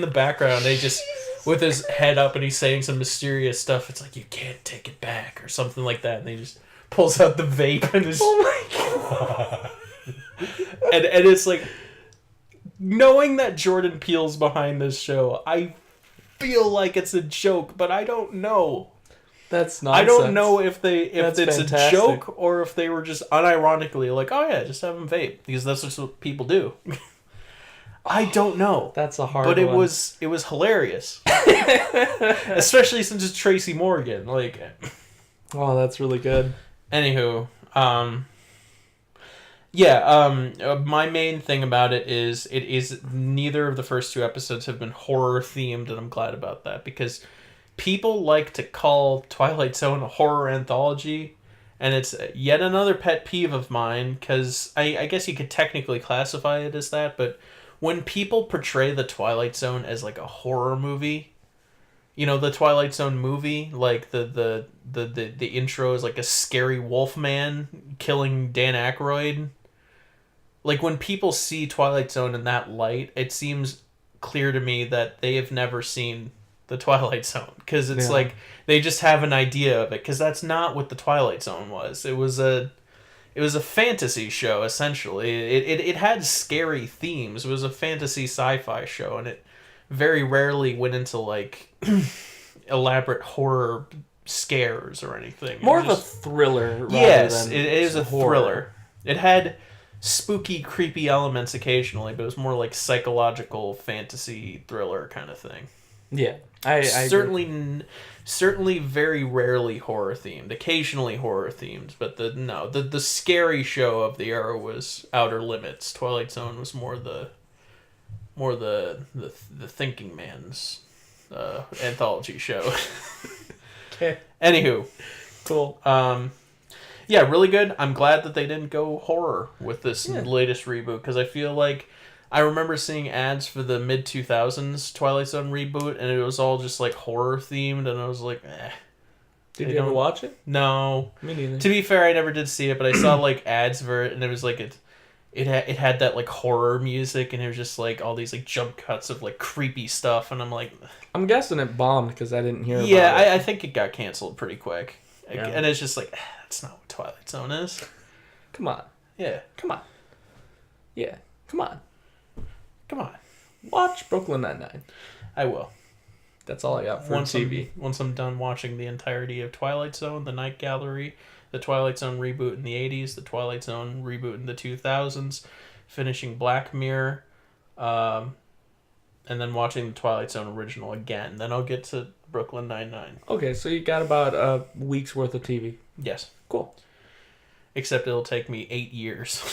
the background. They just with his head up and he's saying some mysterious stuff. It's like, you can't take it back or something like that. And he just pulls out the vape and is. Oh my god! and it's like, knowing that Jordan Peele's behind this show, I feel like it's a joke, but I don't know. That's nonsense. I don't know if it's fantastic. A joke or if they were just unironically like, oh yeah, just have them vape, because that's just what people do. I don't know. That's a hard but one. But it was hilarious. Especially since it's Tracy Morgan. Like, oh, that's really good. Anywho, my main thing about it is neither of the first two episodes have been horror themed, and I'm glad about that, because people like to call Twilight Zone a horror anthology, and it's yet another pet peeve of mine, because I guess you could technically classify it as that, but when people portray the Twilight Zone as like a horror movie, the Twilight Zone movie, like the intro is like a scary wolf man killing Dan Aykroyd. Like when people see Twilight Zone in that light, it seems clear to me that they have never seen the Twilight Zone, because it's like they just have an idea of it, because that's not what the Twilight Zone was. It was a fantasy show, essentially. It had scary themes. It was a fantasy sci-fi show, and it very rarely went into like elaborate horror scares or anything. More of a thriller. Yes, than it is a horror. thriller. It had spooky, creepy elements occasionally, but it was more like psychological fantasy thriller kind of thing. Yeah, I certainly very rarely horror themed. Occasionally horror themed, but the scary show of the era was Outer Limits. Twilight Zone was more the thinking man's anthology show. Okay. Anywho, Cool. Yeah, really good. I'm glad that they didn't go horror with this latest reboot, because I feel like I remember seeing ads for the mid-2000s Twilight Zone reboot, and it was all just like horror themed, and I was like, eh. Did you ever watch it? No. Me neither. To be fair, I never did see it, but I saw like ads for it, and it was like it had that like horror music, and it was just like all these like jump cuts of like creepy stuff, and I'm like, I'm guessing it bombed because I didn't hear about it. Yeah, I think it got canceled pretty quick. Yeah. And it's just like, that's not what Twilight Zone is. Come on. Yeah. Come on. Yeah. Come on. Come on. Watch Brooklyn Nine-Nine. I will. That's all I got for TV. Once I'm done watching the entirety of Twilight Zone, The Night Gallery, the Twilight Zone reboot in the 80s, the Twilight Zone reboot in the 2000s, finishing Black Mirror, and then watching the Twilight Zone original again. Then I'll get to Brooklyn Nine-Nine. Okay, so you got about a week's worth of TV. Yes. Cool. Except it'll take me 8 years.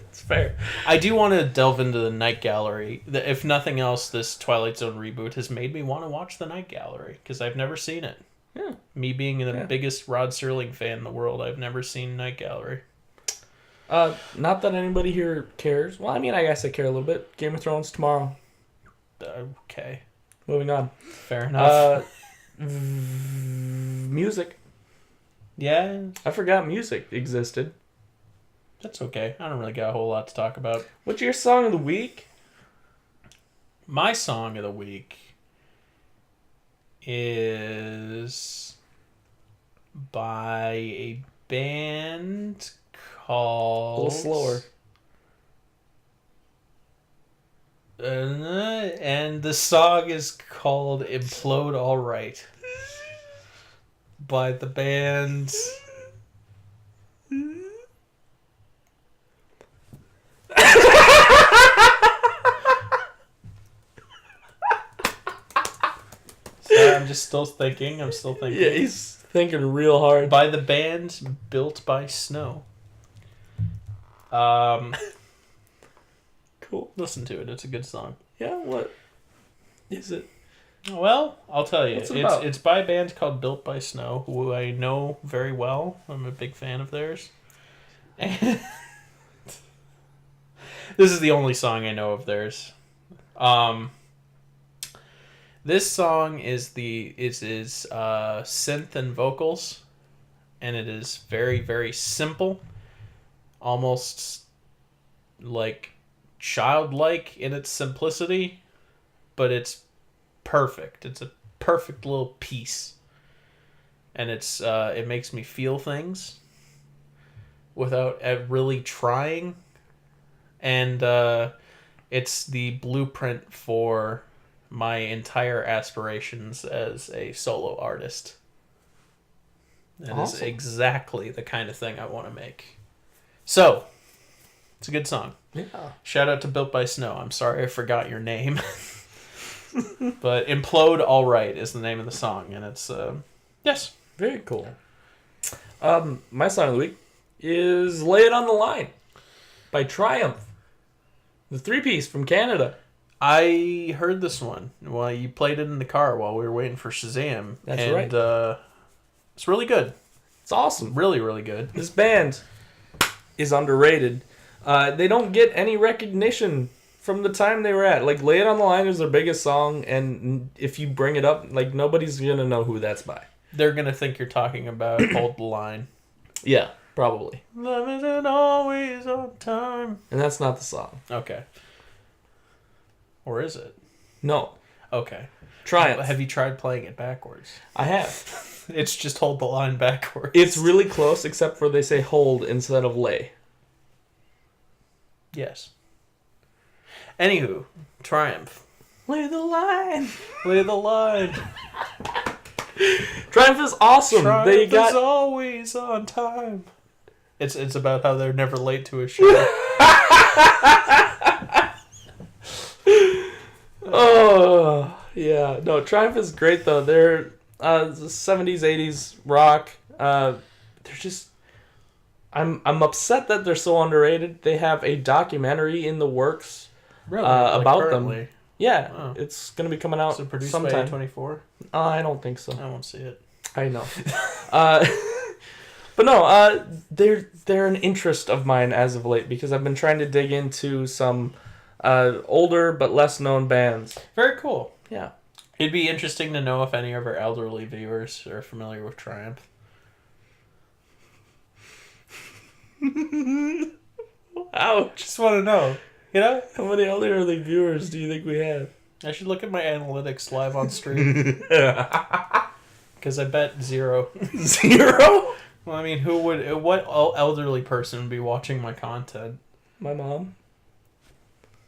It's fair. I do want to delve into the Night Gallery. If nothing else, this Twilight Zone reboot has made me want to watch the Night Gallery, because I've never seen it. Yeah. Me being the biggest Rod Serling fan in the world, I've never seen Night Gallery. Not that anybody here cares. Well, I mean, I guess I care a little bit. Game of Thrones tomorrow. Okay. Moving on. Fair enough. Music. Yeah. I forgot music existed. That's okay. I don't really got a whole lot to talk about. What's your song of the week? My song of the week is by a band called... A little slower. And the song is called Implode All Right by the band... I'm just still thinking. I'm still thinking. Yeah, he's thinking real hard. By the band Built by Snow. Cool. Listen to it. It's a good song. Yeah, what is it? Well, I'll tell you. What's it about? It's by a band called Built by Snow, who I know very well. I'm a big fan of theirs. And this is the only song I know of theirs. This song is synth and vocals, and it is very, very simple, almost like childlike in its simplicity, but it's perfect. It's a perfect little piece, and it makes me feel things without really trying, and it's the blueprint for my entire aspirations as a solo artist. It is exactly the kind of thing I want to make. So, it's a good song. Yeah. Shout out to Built by Snow. I'm sorry I forgot your name. But Implode All Right is the name of the song, and it's, yes. Very cool. My song of the week is Lay It on the Line by Triumph. The 3-piece from Canada. I heard this one. Well, you played it in the car while we were waiting for Shazam. That's right. It's really good. It's awesome. Really, really good. This band is underrated. They don't get any recognition from the time they were at. Like, Lay It on the Line is their biggest song, and if you bring it up, like, nobody's gonna know who that's by. They're gonna think you're talking about Hold the Line. Yeah, probably. Love isn't always on time. And that's not the song. Okay. Or is it? No. Okay. Triumph. Have you tried playing it backwards? I have. It's just Hold the Line backwards. It's really close, except for they say hold instead of lay. Yes. Anywho, Triumph. Lay the line. Lay the line. Triumph is awesome. Triumph is always on time. It's about how they're never late to a show. Oh, yeah. No, Triumph is great, though. They're 70s, 80s rock. They're just... I'm upset that they're so underrated. They have a documentary in the works Really? about currently? them. Yeah, Oh. It's going to be coming out So produced sometime. by A24? I don't think so. I won't see it. I know. But no, they're an interest of mine as of late because I've been trying to dig into some older but less known bands. Very cool. Yeah. It'd be interesting to know if any of our elderly viewers are familiar with Triumph. Ouch. Just want to know. You know? How many elderly viewers do you think we have? I should look at my analytics live on stream. Because I bet 0. 0? Well, I mean, what elderly person would be watching my content? My mom.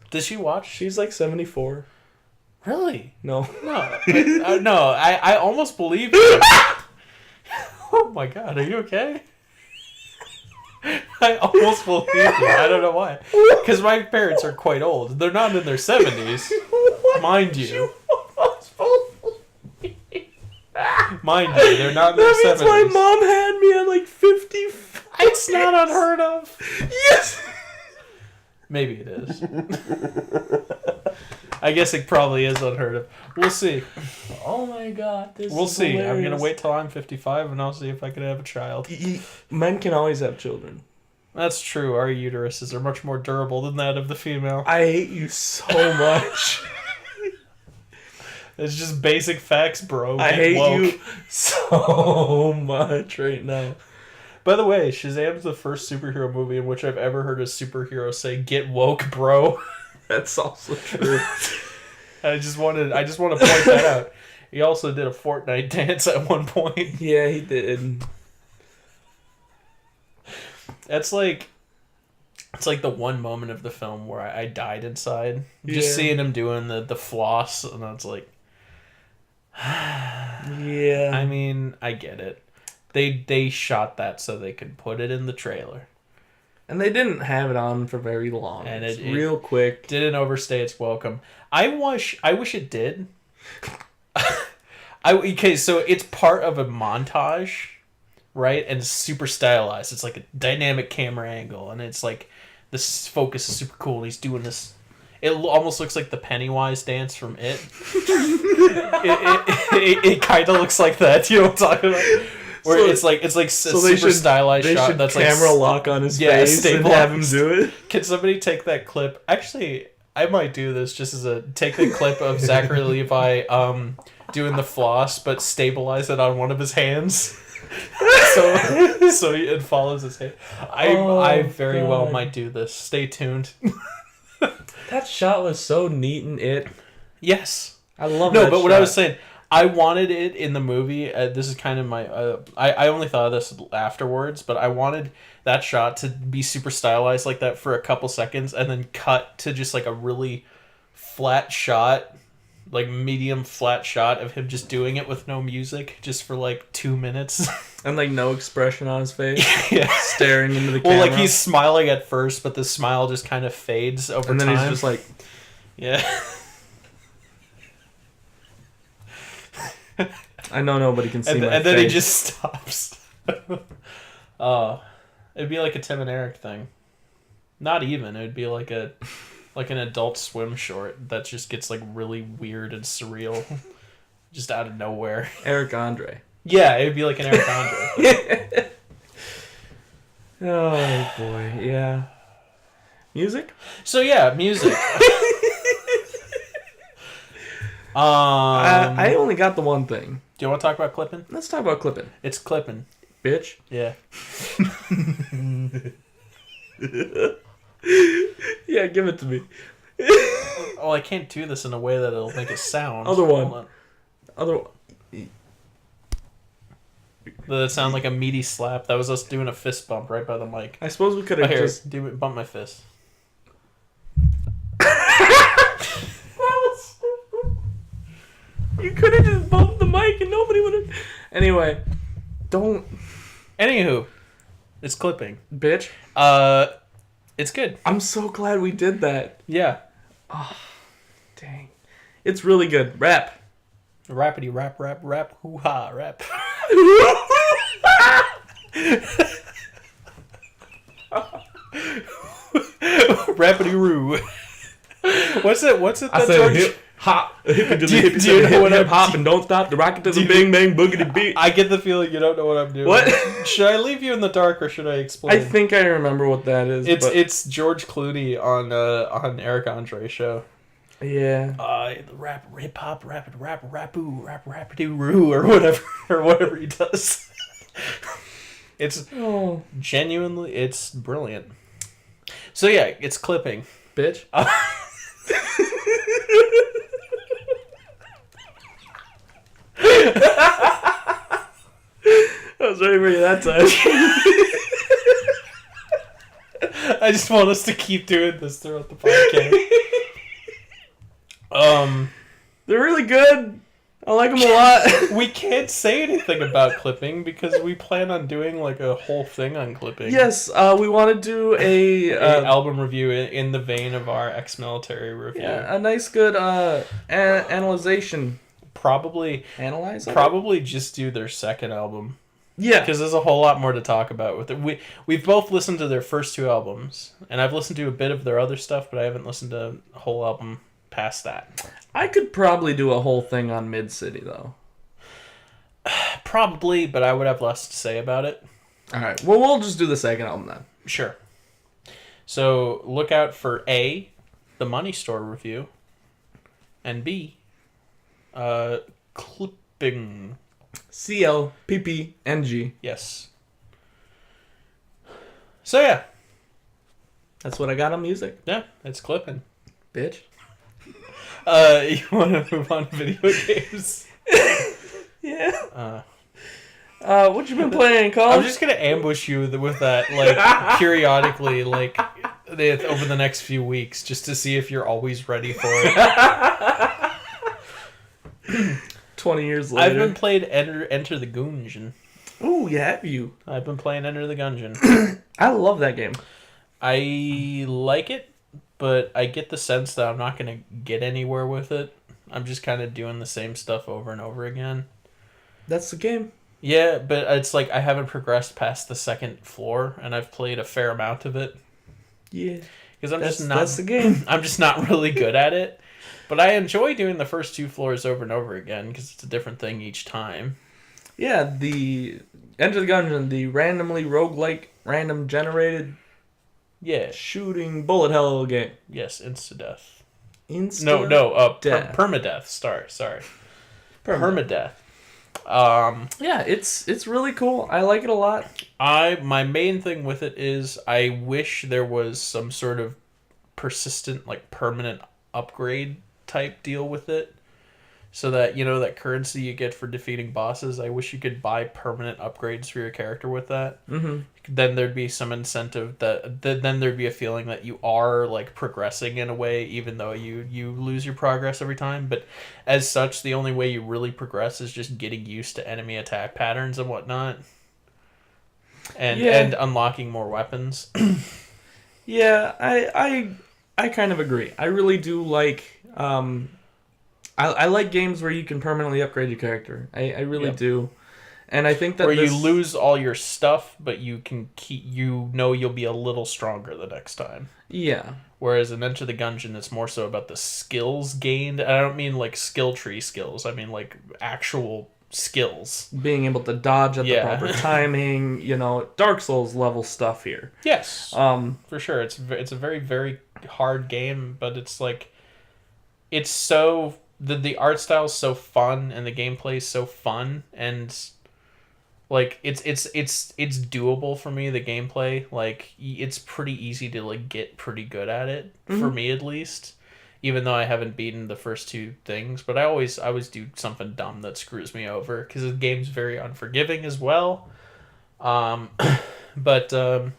Does she watch? She's like 74. Really? No. No. I almost believe you. Oh my god, are you okay? I almost believe you. I don't know why. Because my parents are quite old. They're not in their 70s. Mind you. Mind you, they're not in their 70s. That means my mom had me at like 55. It's not unheard of. Yes. Maybe it is. I guess it probably is unheard of. We'll see. Oh my god. We'll see. Hilarious. I'm going to wait till I'm 55 and I'll see if I can have a child. Men can always have children. That's true. Our uteruses are much more durable than that of the female. I hate you so much. It's just basic facts, bro. I Get hate woke. you so much right now. By the way, Shazam's the first superhero movie in which I've ever heard a superhero say "Get woke, bro." That's also true. I just want to point that out. He also did a Fortnite dance at one point. Yeah, he did. It's like the one moment of the film where I died inside. Just Yeah. seeing him doing the floss, and I was like, Yeah. I mean, I get it. They shot that so they could put it in the trailer. And they didn't have it on for very long. And it's it real quick. Didn't overstay its welcome. I wish it did. Okay, so it's part of a montage, right? And it's super stylized. It's like a dynamic camera angle, and it's like this focus is super cool. And he's doing this. It almost looks like the Pennywise dance from It. It kind of looks like that. You know what I'm talking about? Where So- it's like So super stylized they shot. should That's camera like lock on his yeah, face and have him do it. Can somebody take that clip? Actually, I might do this just as a take the clip of Zachary Levi doing the floss, but stabilize it on one of his hands. so it follows his hand. I very well God. might do this. Stay tuned. That shot was so neat and It. Yes. I love No, that but what shot. I was saying, I wanted it in the movie. This is kind of my. I only thought of this afterwards, but I wanted that shot to be super stylized like that for a couple seconds, and then cut to just like a really flat shot, like medium flat shot of him just doing it with no music, just for like 2 minutes. And like no expression on his face. Yeah. Staring into the camera. Well, like he's smiling at first, but the smile just kind of fades over and then time. he's just like, yeah. I know nobody can see my And then he face. just stops. It'd be like a Tim and Eric thing. Not even. It would be like an Adult Swim short that just gets like really weird and surreal, just out of nowhere. Eric Andre. Yeah, it'd be like an Eric Andre. Oh boy, yeah. Music? So yeah, music. I only got the one thing. Do you want to talk about clipping? Let's talk about clipping. It's clipping. Bitch. Yeah. Yeah, give it to me. Oh, I can't do this in a way that it'll make a sound. Other one. Hold on. Other one. Did that sound like a meaty slap? That was us doing a fist bump right by the mic. I suppose we could Oh, have here, just... do it, bump my fist. You could have just bumped the mic and nobody would have... Anyway, don't... Anywho, it's clipping. Bitch. It's good. I'm so glad we did that. Yeah. Oh, dang. It's really good. Rap. Rappity rap rap rap hoo ha rap. Rappity roo. What's it? I said George? hip hop, hippie to the Do you hippie, know what hip I'm- hop, and don't stop the rocket to the bang bang boogity beat. I get the feeling you don't know what I'm doing. What? Should I leave you in the dark or should I explain? I think I remember what that is. It's George Clooney on Eric Andre's show. Yeah. The rap hip hop rapid rap rapoo rap rapidoo roo or whatever he does. It's genuinely it's brilliant. So yeah, it's clipping. Bitch. I was ready for you that time. I just want us to keep doing this throughout the podcast. They're really good. I like them a lot. We can't say anything about clipping because we plan on doing like a whole thing on clipping. Yes, we want to do a album review in the vein of our ex-military review. Yeah, a nice good analyzation. Probably just do their second album. Yeah, because there's a whole lot more to talk about with it. We've both listened to their first two albums, and I've listened to a bit of their other stuff, but I haven't listened to a whole album past that. I could probably do a whole thing on Mid-City, though. Probably, but I would have less to say about it. All right. Well, we'll just do the second album then. Sure. So look out for A, the Money Store review, and B, clipping. CLPPNG. Yes. So yeah. That's what I got on music. Yeah, it's clipping. Bitch. You want to move on to video games? Yeah. What you been playing in college? I'm just gonna ambush you with that, like, periodically, like, over the next few weeks, just to see if you're always ready for it. 20 years later. I've been playing Enter the Gungeon. Ooh, yeah, have you? I've been playing Enter the Gungeon. I love that game. I like it, but I get the sense that I'm not gonna get anywhere with it. I'm just kind of doing the same stuff over and over again. That's the game. Yeah, but it's like I haven't progressed past the second floor, and I've played a fair amount of it. Yeah. Because That's the game. I'm just not really good at it. But I enjoy doing the first two floors over and over again because it's a different thing each time. Yeah, the Enter the Gungeon, the randomly roguelike, random generated shooting bullet hell game. Yes, insta-death. Death. Permadeath. Sorry. Permadeath. Yeah, it's really cool. I like it a lot. My main thing with it is I wish there was some sort of persistent, like, permanent upgrade type deal with it, so that, you know, that currency you get for defeating bosses, I wish you could buy permanent upgrades for your character with that. Mm-hmm. Then there'd be some incentive then there'd be a feeling that you are, like, progressing in a way, even though you lose your progress every time. But as such, the only way you really progress is just getting used to enemy attack patterns and whatnot, and unlocking more weapons. Yeah, I kind of agree. I really do like I like games where you can permanently upgrade your character. I really do. And I think that where you lose all your stuff, but you can keep, you'll be a little stronger the next time. Yeah. Whereas in Enter the Gungeon, it's more so about the skills gained. And I don't mean like skill tree skills. I mean like actual skills. Being able to dodge at the proper timing, you know, Dark Souls level stuff here. Yes. For sure. It's a very, very hard game, but it's like, it's so the art style's so fun and the gameplay's so fun, and like it's doable for me. The gameplay, like it's pretty easy to like get pretty good at it for me at least. Even though I haven't beaten the first two things, but I always do something dumb that screws me over because the game's very unforgiving as well. But addictive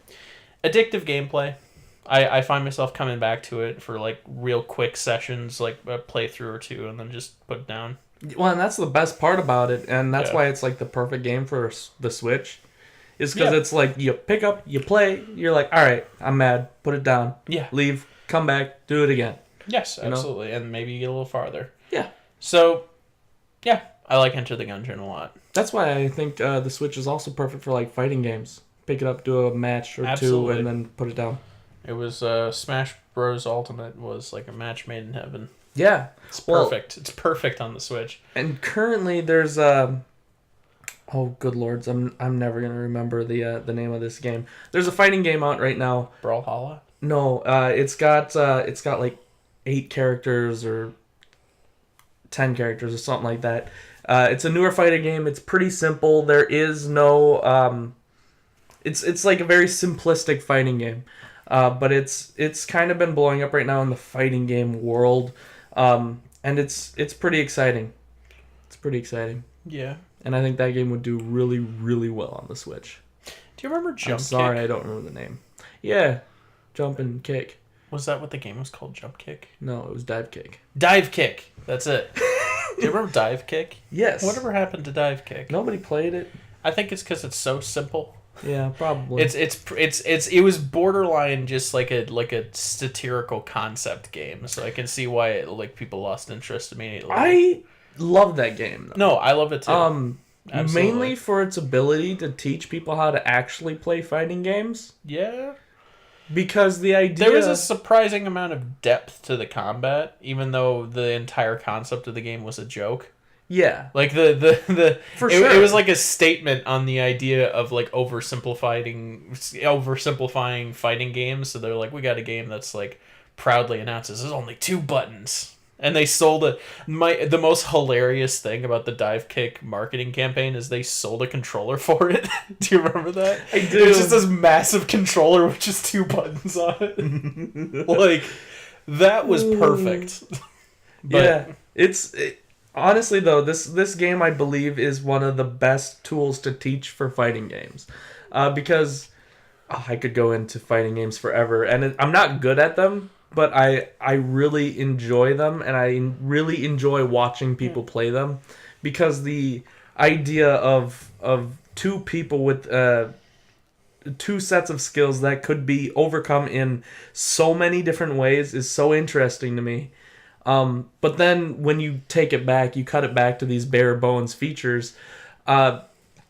gameplay. I find myself coming back to it for like real quick sessions, like a playthrough or two, and then just put it down. Well, and that's the best part about it, and that's Yeah. why it's like the perfect game for the Switch. Is because Yeah. it's like you pick up, you play, you're like, all right, I'm mad, put it down, Yeah. leave, come back, do it again. Yes, You know? absolutely, and maybe you get a little farther. Yeah. So, yeah, I like Enter the Gungeon a lot. That's why I think the Switch is also perfect for like fighting games. Pick it up, do a match or Absolutely. two, and then put it down. It was Smash Bros. Ultimate was like a match made in heaven. Yeah, It's perfect. It's perfect on the Switch. And currently, there's oh good lords, I'm never gonna remember the name of this game. There's a fighting game out right now. Brawlhalla? No, it's got like 8 characters or 10 characters or something like that. It's a newer fighting game. It's pretty simple. There is no it's like a very simplistic fighting game. But it's kind of been blowing up right now in the fighting game world. And it's pretty exciting. It's pretty exciting. Yeah. And I think that game would do really, really well on the Switch. Do you remember Jump I'm sorry, Kick? I don't remember the name. Yeah, Jump and Kick. Was that what the game was called? Jump Kick? No, it was Dive Kick. Dive Kick. That's it. Do you remember Dive Kick? Yes. Whatever happened to Dive Kick? Nobody played it. I think it's because it's so simple. Yeah, probably. It was borderline just like a satirical concept game, so I can see why people lost interest immediately. I love that game though. No, I love it too. Absolutely. Mainly for its ability to teach people how to actually play fighting games. Yeah. Because the idea There was a surprising amount of depth to the combat, even though the entire concept of the game was a joke. Yeah. Like For it, sure. it was like a statement on the idea of like oversimplifying fighting games. So they're like, we got a game that's like proudly announces there's only 2 buttons. And they sold the most hilarious thing about the Dive Kick marketing campaign is they sold a controller for it. Do you remember that? I do. It was just this massive controller with just 2 buttons on it. Like, that was perfect. Yeah. Honestly though, this game I believe is one of the best tools to teach for fighting games. Because I could go into fighting games forever and I'm not good at them. But I really enjoy them, and I really enjoy watching people play them, because the idea of 2 people with 2 sets of skills that could be overcome in so many different ways is so interesting to me. But then when you take it back, you cut it back to these bare bones features,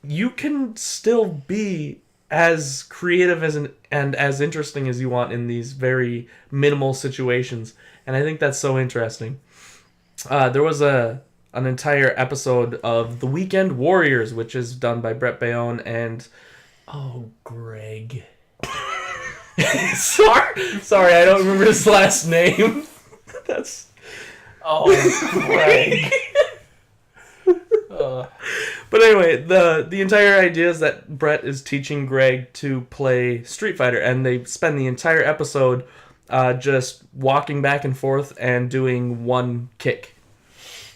you can still be as creative and as interesting as you want in these very minimal situations, and I think that's so interesting. There was an entire episode of The Weekend Warriors, which is done by Brett Bayonne and Greg. sorry, I don't remember his last name. That's Greg. But anyway, the entire idea is that Brett is teaching Greg to play Street Fighter, and they spend the entire episode just walking back and forth and doing one kick,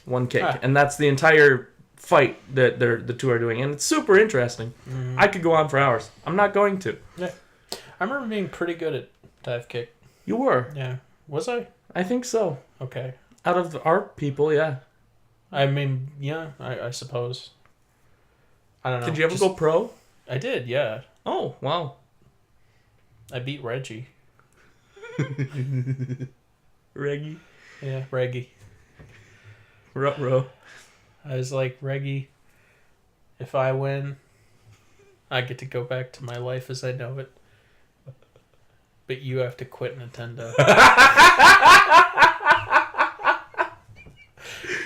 and that's the entire fight that the 2 are doing, and it's super interesting. I could go on for hours. I'm not going to. Yeah, I remember being pretty good at Dive Kick. You were. Yeah, was I? I think so. Okay. Out of our people, yeah. I mean, yeah, I suppose. I don't know. Did you ever go pro? I did, yeah. Oh, wow. I beat Reggie. Reggie. Yeah, Reggie. Ruh-roh. I was like, Reggie, if I win, I get to go back to my life as I know it. But you have to quit Nintendo.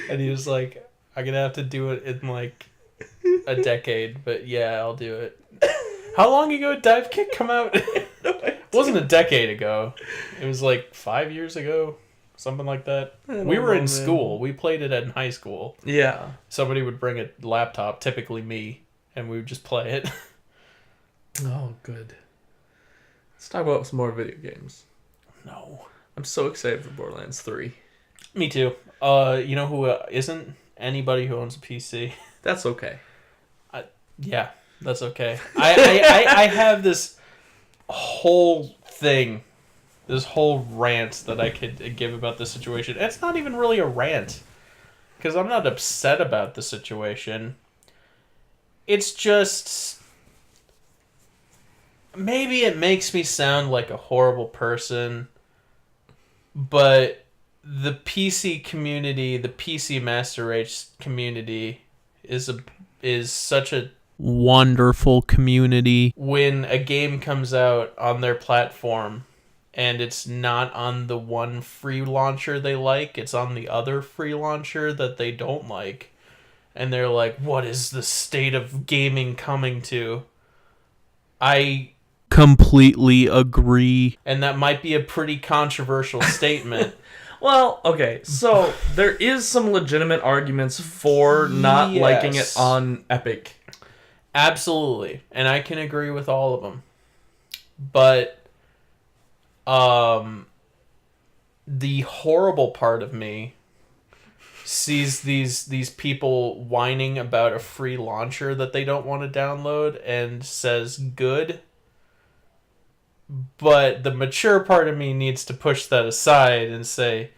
And he was like, I'm going to have to do it in like a decade, but yeah, I'll do it. How long ago did Dive Kick come out? It wasn't a decade ago. It was like 5 years ago. something like that. I don't We were know, in man. school. We played it in high school. Yeah. Somebody would bring a laptop, typically me, and we would just play it. Oh, good. Let's talk about some more video games. No. I'm so excited for Borderlands 3. Me too. You know who isn't? Anybody who owns a PC. That's okay. Yeah, that's okay. I have this whole thing, this whole rant that I could give about the situation. It's not even really a rant, because I'm not upset about the situation. It's just... maybe it makes me sound like a horrible person, but the PC community, the PC Master Race community is such a wonderful community. When a game comes out on their platform and it's not on the one free launcher they like, it's on the other free launcher that they don't like, and they're like, what is the state of gaming coming to? I completely agree. And that might be a pretty controversial statement. Well, okay, so there is some legitimate arguments for not liking it on Epic. Absolutely. And I can agree with all of them. But the horrible part of me sees these people whining about a free launcher that they don't want to download and says good. But the mature part of me needs to push that aside and say,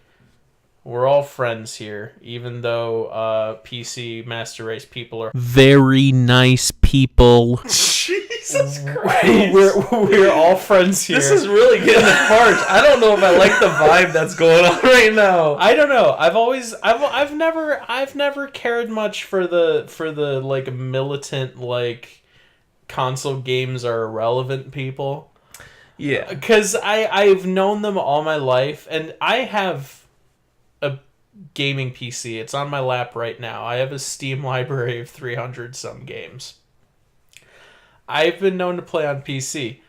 we're all friends here, even though PC Master Race people are very nice people. Jesus Christ. We're all friends here. This is really getting harsh. I don't know if I like the vibe that's going on right now. I don't know. I've never cared much for the like militant like console games are irrelevant people. Yeah. Because I've known them all my life, and I have a gaming PC. It's on my lap right now. I have a Steam library of 300 some games. I've been known to play on PC.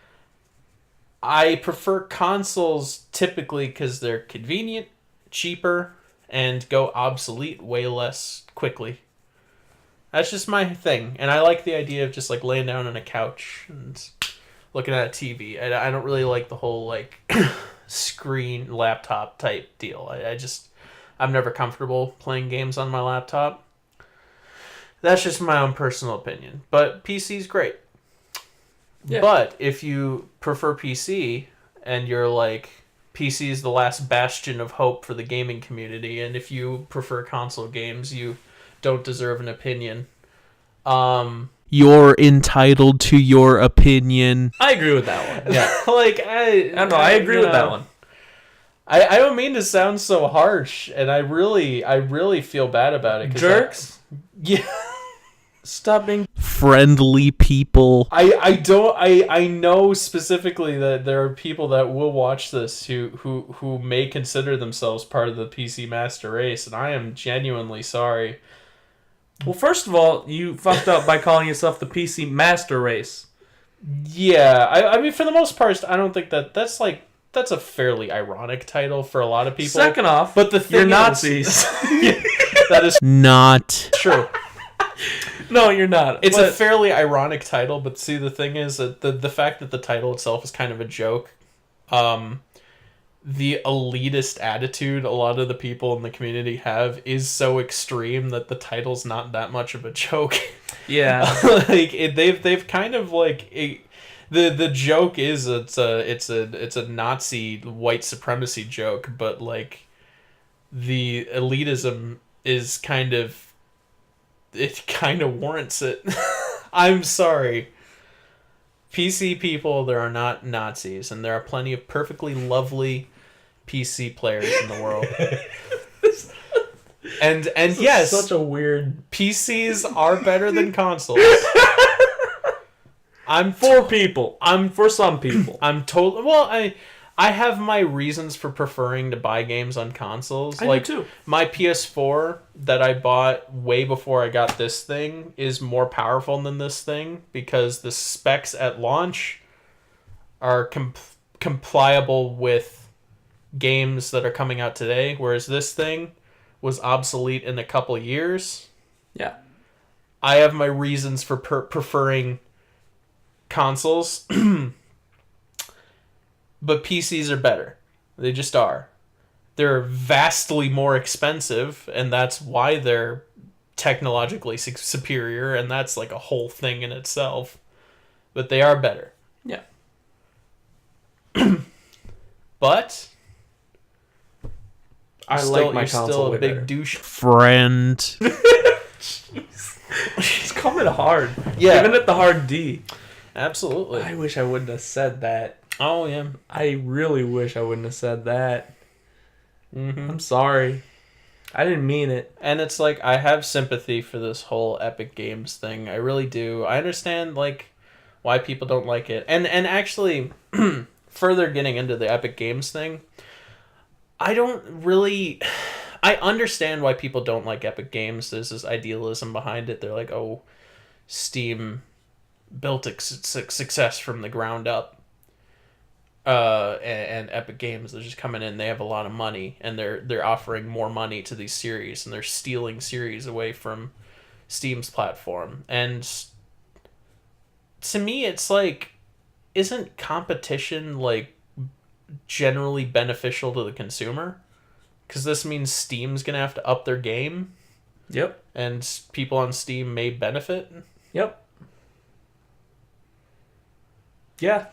I prefer consoles typically because they're convenient, cheaper, and go obsolete way less quickly. That's just my thing. And I like the idea of just like laying down on a couch and looking at a TV. I don't really like the whole like screen laptop type deal. I'm never comfortable playing games on my laptop. That's just my own personal opinion. But PC's great. Yeah. But if you prefer PC and you're like, PC is the last bastion of hope for the gaming community, and if you prefer console games, you don't deserve an opinion. You're entitled to your opinion. I agree with that one. Yeah. I don't know. I agree with that one. I don't mean to sound so harsh, and I really feel bad about it. Jerks? Yeah. Stop being friendly people. I know specifically that there are people that will watch this who may consider themselves part of the PC Master Race, and I am genuinely sorry. Well, first of all, you fucked up by calling yourself the PC Master Race. Yeah, I mean, for the most part, I don't think that's a fairly ironic title for a lot of people. Second off, but the thing you're Nazis. That is not true. No, you're not. It's a fairly ironic title, but see, the thing is that the fact that the title itself is kind of a joke, the elitist attitude a lot of the people in the community have is so extreme that the title's not that much of a joke. Yeah. They've kind of like the joke is it's a Nazi white supremacy joke, but like the elitism is kind of warrants it. I'm sorry. PC people, there are not Nazis, and there are plenty of perfectly lovely PC players in the world. and yes, such a weird. PCs are better than consoles. I'm for people. I'm for some people. I'm totally I have my reasons for preferring to buy games on consoles. I do too. My PS4 that I bought way before I got this thing is more powerful than this thing because the specs at launch are compliable with games that are coming out today, whereas this thing was obsolete in a couple years. Yeah. I have my reasons for preferring consoles, but PCs are better. They just are. They're vastly more expensive, and that's why they're technologically superior, and that's like a whole thing in itself. But they are better. Yeah. But I still, like my you're console still way a big better. douche friend. It's coming hard. Yeah. Giving it the hard D. Absolutely. I wish I wouldn't have said that. Oh, yeah. I really wish I wouldn't have said that. Mm-hmm. I'm sorry. I didn't mean it. And it's like, I have sympathy for this whole Epic Games thing. I really do. I understand, like, why people don't like it. And actually, further getting into the Epic Games thing, I understand why people don't like Epic Games. There's this idealism behind it. They're like, oh, Steam built a success from the ground up. And Epic Games, they're just coming in. They have a lot of money, and they're offering more money to these series, and they're stealing series away from Steam's platform. And to me, it's like, isn't competition like generally beneficial to the consumer? Because this means Steam's gonna have to up their game. Yep. And people on Steam may benefit. Yep. Yeah.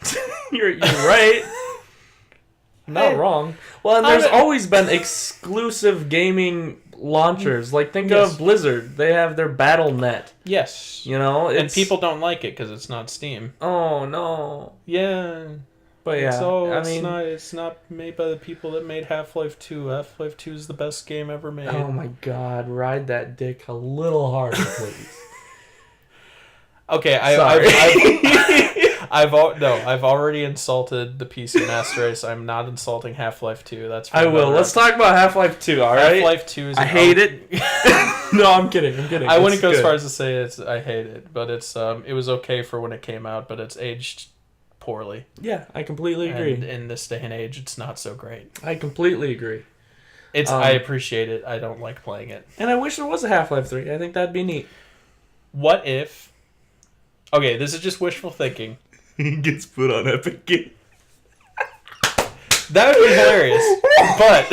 you're right. Not wrong. Well, and there's always been exclusive gaming launchers. Like, think of Blizzard. They have their Battle.net. Yes. You know? And people don't like it because it's not Steam. Oh, no. Yeah. But yeah, it's not made by the people that made Half-Life 2. Half-Life 2 is the best game ever made. Oh my god, ride that dick a little harder, please. Okay, I've already insulted the PC Master Race. I'm not insulting Half-Life 2. That's I will. Let's talk about Half-Life 2, alright? Half-Life 2 is... I hate it. No, I'm kidding. I wouldn't go as far as to say I hate it, but it was okay for when it came out, but it's aged poorly. Yeah, I completely agree. And in this day and age, it's not so great. I completely agree. I appreciate it. I don't like playing it. And I wish there was a Half-Life 3. I think that'd be neat. What if... Okay, this is just wishful thinking. He gets put on Epic Games. That would be hilarious. But...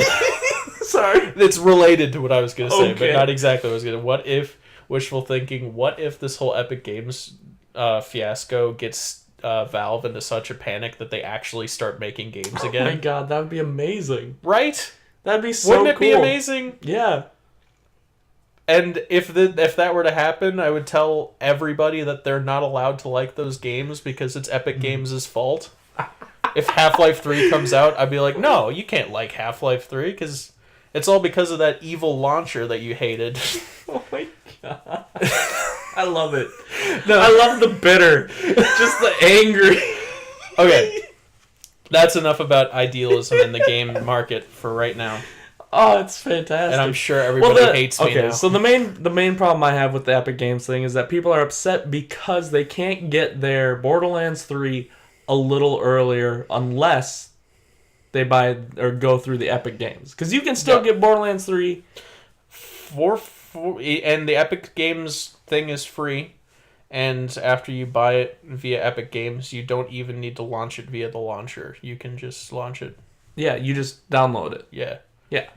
Sorry. It's related to what I was going to say, Okay. but not exactly what I was going to... What if... Wishful thinking, what if this whole Epic Games fiasco gets... Valve into such a panic that they actually start making games again? Oh my god, that would be amazing. Right? That'd be so Wouldn't it cool. be amazing? Yeah. And if that were to happen, I would tell everybody that they're not allowed to like those games because it's Epic Games' fault. If Half-Life 3 comes out, I'd be like, no, you can't like Half-Life 3 because it's all because of that evil launcher that you hated. Oh my god. I love it. No. I love the bitter. Just the angry. Okay. That's enough about idealism in the game market for right now. Oh, it's fantastic. And I'm sure everybody hates me now. Okay, so the main problem I have with the Epic Games thing is that people are upset because they can't get their Borderlands 3 a little earlier unless they buy or go through the Epic Games. Because you can still get Borderlands 3 and the Epic Games thing is free, and after you buy it via Epic Games, you don't even need to launch it via the launcher. You can just launch it. Yeah, you just download it. Yeah. Yeah.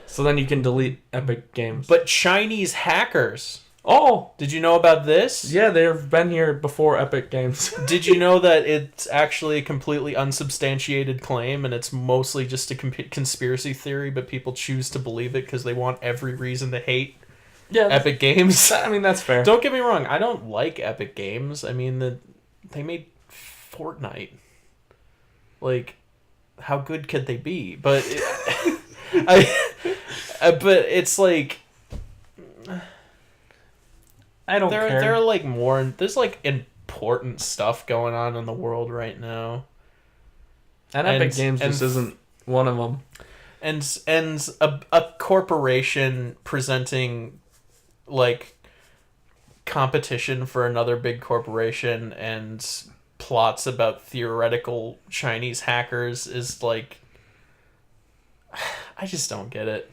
So then you can delete Epic Games. But Chinese hackers... Oh! Did you know about this? Yeah, they've been here before Epic Games. Did you know that it's actually a completely unsubstantiated claim and it's mostly just a conspiracy theory, but people choose to believe it because they want every reason to hate Epic Games? I mean, that's fair. Don't get me wrong, I don't like Epic Games. I mean, they made Fortnite. Like, how good could they be? But but it's like... I don't care. There are like more... There's like important stuff going on in the world right now. And Epic Games just isn't one of them. And a corporation presenting like competition for another big corporation and plots about theoretical Chinese hackers is like I just don't get it.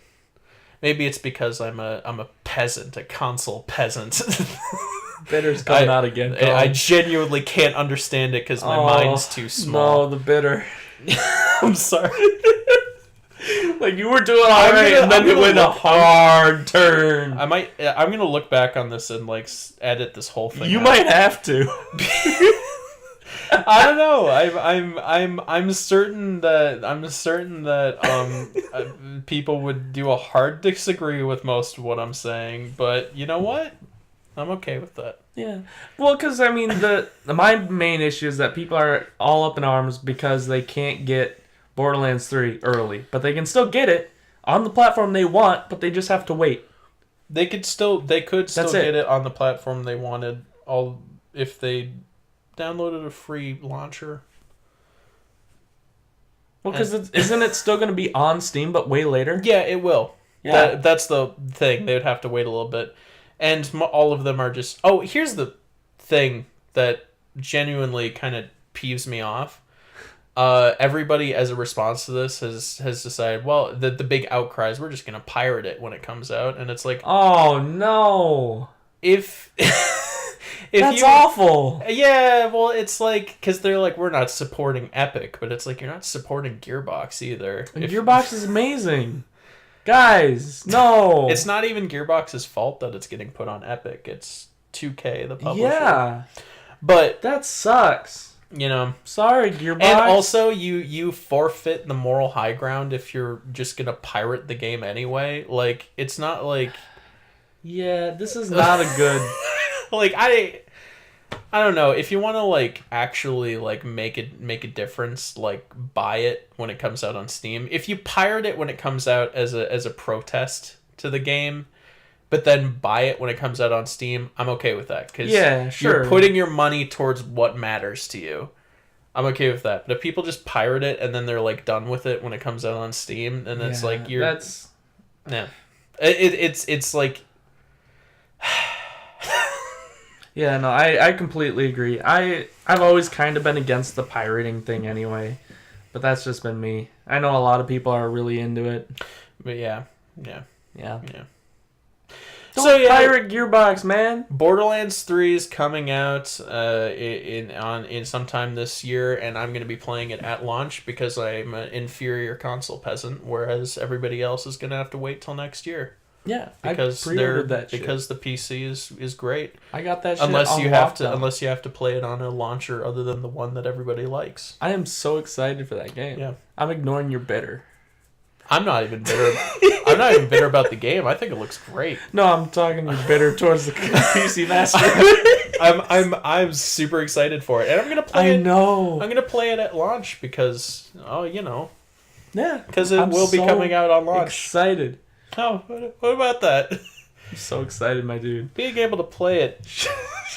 Maybe it's because I'm a peasant, a console peasant. Bitter's coming out again. I genuinely can't understand it because my mind's too small. No, the bitter. I'm sorry. Like you were doing all right, and then it went a hard turn. I'm gonna look back on this and like edit this whole thing. You might have to. I don't know. I'm certain that people would do a hard disagree with most of what I'm saying, but you know what? I'm okay with that. Yeah. Well, because I mean, my main issue is that people are all up in arms because they can't get Borderlands 3 early, but they can still get it on the platform they want, but they just have to wait. They could still get it on the platform they wanted, all if they downloaded a free launcher. Well, because isn't it still going to be on Steam, but way later? Yeah, it will. Yeah. That's the thing. They would have to wait a little bit. And all of them are just... Oh, here's the thing that genuinely kind of peeves me off. Everybody, as a response to this, has decided, well, the big outcries, we're just going to pirate it when it comes out. And it's like... Oh, no. If That's awful. Yeah, well, it's like... Because they're like, we're not supporting Epic. But it's like, you're not supporting Gearbox either. And Gearbox is amazing. Guys, no. It's not even Gearbox's fault that it's getting put on Epic. It's 2K, the publisher. Yeah. But that sucks. You know. Sorry, Gearbox. And also, you forfeit the moral high ground if you're just gonna pirate the game anyway. Like, it's not like... Yeah, this is not a good... Like, I don't know. If you want to like actually like make a difference, like buy it when it comes out on Steam. If you pirate it when it comes out as a protest to the game, but then buy it when it comes out on Steam, I'm okay with that because you're putting your money towards what matters to you. I'm okay with that. But if people just pirate it and then they're like done with it when it comes out on Steam, then it's like it's like. Yeah, no, I completely agree. I've always kind of been against the pirating thing anyway, but that's just been me. I know a lot of people are really into it. But yeah. Don't pirate Gearbox, man. Borderlands 3 is coming out in sometime this year, and I'm going to be playing it at launch because I'm an inferior console peasant, whereas everybody else is going to have to wait till next year. Yeah, because I pre-ordered that shit. Because the PC is great. I got that shit unless you have to play it on a launcher other than the one that everybody likes. I am so excited for that game. Yeah, I'm ignoring your bitter. I'm not even bitter. I'm not even bitter about the game. I think it looks great. No, I'm talking you're bitter towards the PC Master. I'm super excited for it, and I'm gonna play. I know. I'm gonna play it at launch because Yeah, because it will be coming out on launch. Excited. Oh, what about that? I'm so excited, my dude. Being able to play it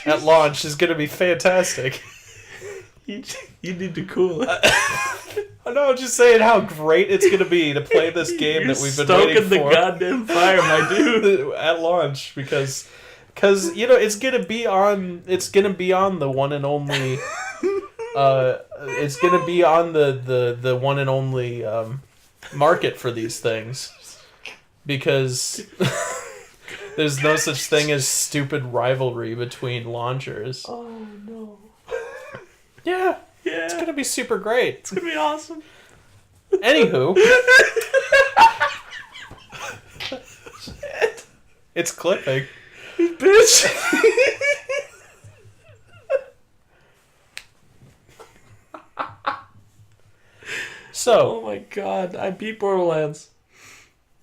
at launch is going to be fantastic. You need to cool it. No, I'm just saying how great it's going to be to play this game that we've been waiting for. Stoking the goddamn fire, my dude. At launch, because it's going to be on the one and only it's going to be on the one and only market for these things. Because there's no such thing as stupid rivalry between launchers. Oh, no. Yeah. It's going to be super great. It's going to be awesome. Anywho. It's clipping. Bitch. So. Oh, my God. I beat Borderlands.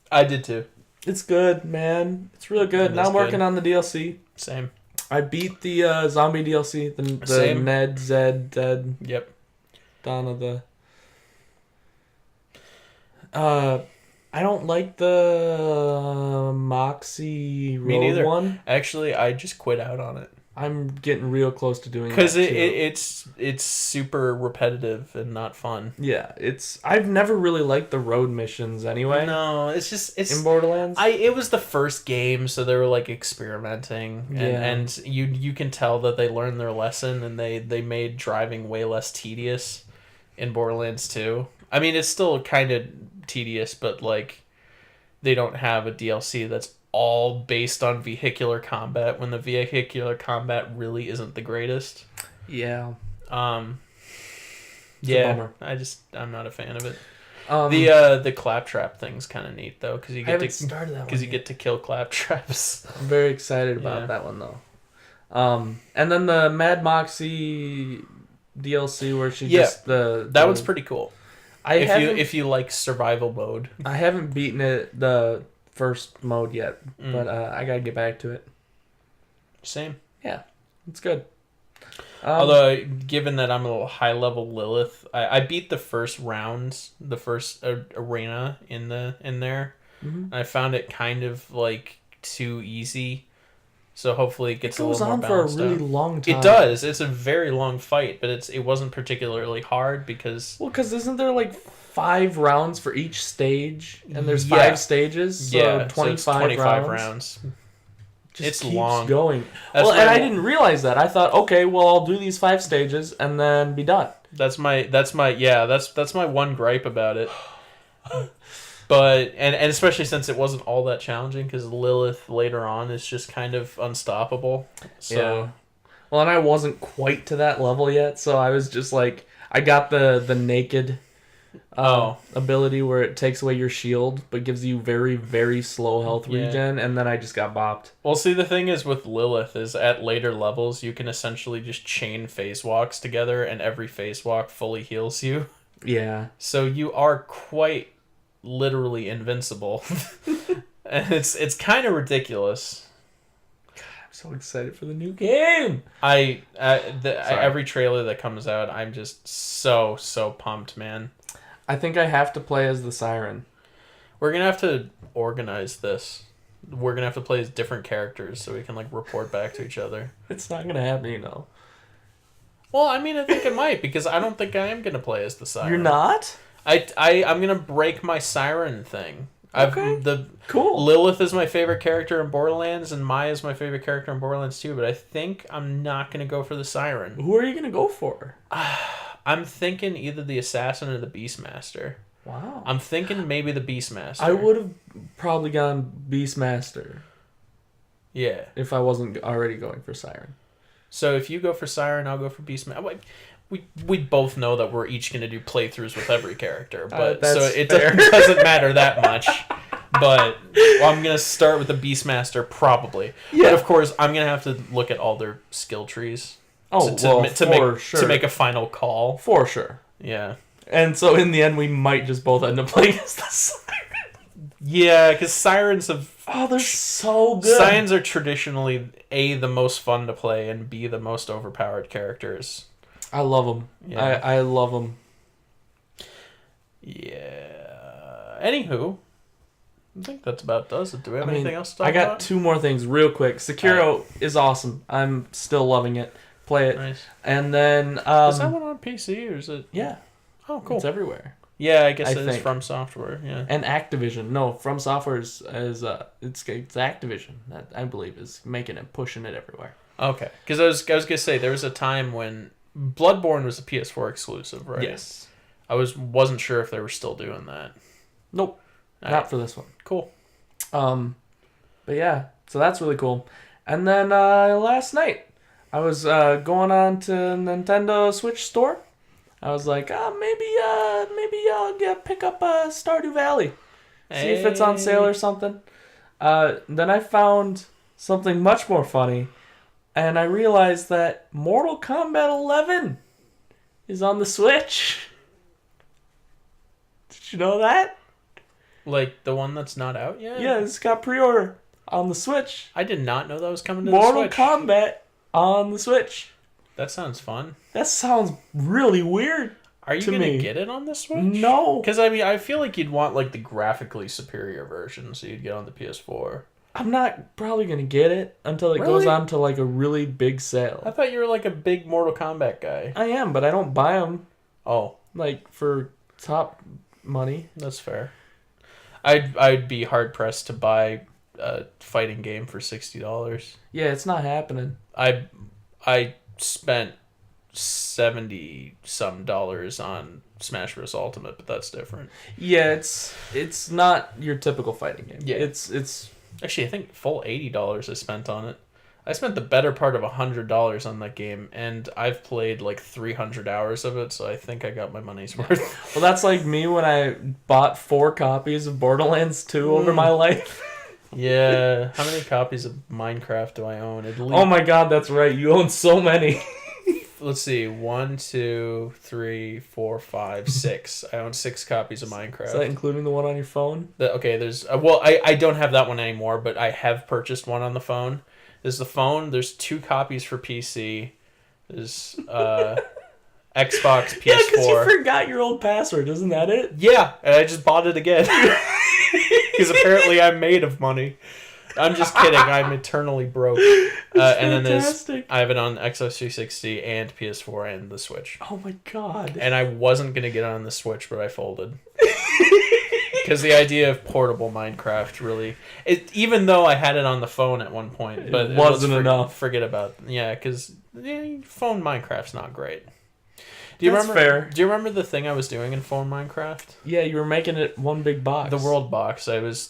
I did too. It's good, man. It's real good. Now I'm working on the DLC. Same. I beat the zombie DLC. The Same. Ned, Zed, Dead. Yep. Dawn of the... I don't like the Moxie Road one. Actually, I just quit out on it. I'm getting real close to doing that because it's super repetitive and not fun. Yeah, I've never really liked the road missions anyway. No, it's in Borderlands. It was the first game, so they were like experimenting, and you can tell that they learned their lesson and they made driving way less tedious in Borderlands 2. I mean, it's still kind of tedious, but like they don't have a DLC that's all based on vehicular combat when the vehicular combat really isn't the greatest. Yeah. Um, It's a yeah, bummer. I'm not a fan of it. Um, The claptrap thing's kind of neat though, because you I get haven't to started that one because you yet. get to kill claptraps. I'm very excited about Yeah. that one though. And then the Mad Moxie DLC where she Yeah, just That one's pretty cool. I If you like survival mode. haven't beaten it the first mode yet, but I gotta get back to it. Same. Yeah, it's good. Although, given that I'm a little high level Lilith, I beat the first round, the first arena in there. Mhm. I found it kind of like too easy, so hopefully it gets It goes a little on more for a balanced really out. long time. It does. It's a very long fight, but it wasn't particularly hard because Well, because isn't there like 5 rounds for each stage, and there's Yeah. 5 stages, so yeah, 25, so it's 25 rounds. rounds. Just It's keeps long. going. That's Well, my- and I didn't realize that. I thought, okay, well, I'll do these 5 stages and then be done. That's my one gripe about it. But and especially since it wasn't all that challenging because Lilith later on is just kind of unstoppable. So Yeah. Well, and I wasn't quite to that level yet, so I was just like, I got the naked ability where it takes away your shield but gives you very, very slow health Yeah. regen, and then I just got bopped. well, see the thing is with Lilith is at later levels you can essentially just chain phase walks together and every phase walk fully heals you. Yeah. So you are quite literally invincible. And it's kind of ridiculous. I'm so excited for the new game. Every trailer that comes out, I'm just so pumped, man. I think I have to play as the Siren. We're gonna have to organize this. We're gonna have to play as different characters so we can like report back to each other. It's not gonna happen, you know. Well, I mean, I think it might because I don't think I am gonna play as the Siren. You're not? I'm gonna break my Siren thing. Okay. Cool. Lilith is my favorite character in Borderlands, and Maya is my favorite character in Borderlands 2, but I think I'm not gonna go for the Siren. Who are you gonna go for? I'm thinking either the Assassin or the Beastmaster. Wow. I'm thinking maybe the Beastmaster. I would have probably gone Beastmaster Yeah. if I wasn't already going for Siren. So if you go for Siren, I'll go for Beastmaster. We both know that we're each going to do playthroughs with every character, but that's so it fair. doesn't matter that much. But I'm going to start with the Beastmaster probably. Yeah. But of course, I'm going to have to look at all their skill trees. Oh, To make a final call. For sure. Yeah. And so in the end, we might just both end up playing as the Siren. Yeah, because Sirens have... Oh, they're so good. Sirens are traditionally, A, the most fun to play, and B, the most overpowered characters. I love them. Yeah. I love them. Yeah. Anywho, I think that's about does it. Do we have anything else to talk I got about? 2 more things real quick. Sekiro is awesome. I'm still loving it. Play it. Nice. And then... Is that one on PC, or is it... Yeah. Oh, cool. It's everywhere. Yeah, I guess I it is think. from Software, yeah. And Activision. No, From Software is it's Activision that I believe is making it, pushing it everywhere. Okay. Because I was going to say, there was a time when Bloodborne was a PS4 exclusive, right? Yes. I wasn't sure if they were still doing that. Nope. All Not right. for this one. Cool. But yeah, so that's really cool. And then last night, I was going on to Nintendo Switch store. I was like, maybe I'll pick up Stardew Valley, see if it's on sale or something. Then I found something much more funny, and I realized that Mortal Kombat 11 is on the Switch. Did you know that? Like the one that's not out yet? Yeah, it's got pre-order on the Switch. I did not know that was coming to Mortal the Switch. Kombat on the Switch. That sounds fun. That sounds really weird. Are you to going to me. get it on the Switch? No. Because, I mean, I feel like you'd want, like, the graphically superior version, so you'd get on the PS4. I'm not probably going to get it until it goes Really? on to, like, a really big I sale. thought you were, like, a big Mortal Kombat guy. I am, but I don't buy them, Oh, like, for top money. that's fair. I'd be hard-pressed to buy a fighting game for $60. Yeah, it's not happening. I spent $70-some on Smash Bros. Ultimate, but that's different. Yeah, it's not your typical fighting game. Yeah. It's Actually, I think full $80 I spent on it. I spent the better part of $100 on that game, and I've played like 300 hours of it, so I think I got my money's worth. well, that's like me when I bought 4 copies of Borderlands 2 over my life. Yeah. How many copies of Minecraft do I own? At least, Oh my god, that's right. You own so many. let's see. 1, 2, 3, 4, 5, 6. I own 6 copies of Minecraft. Is that including the one on your phone? Okay, there's... well, I don't have that one anymore, but I have purchased one on the phone. There's the phone. There's 2 copies for PC. There's Xbox, PS4. Yeah, because you forgot your old password. Isn't that it? Yeah, and I just bought it again. Because apparently I'm made of money. I'm just kidding. I'm eternally broke. And then I have it on Xbox 360 and PS4 and the Switch. Oh my god. And I wasn't going to get it on the Switch, but I folded. Because the idea of portable Minecraft really... even though I had it on the phone at one point, but it wasn't enough. Forget about... Yeah, because phone Minecraft's not great. That's fair. Do you remember the thing I was doing in phone Minecraft? Yeah, you were making it one big box. The world box. I was...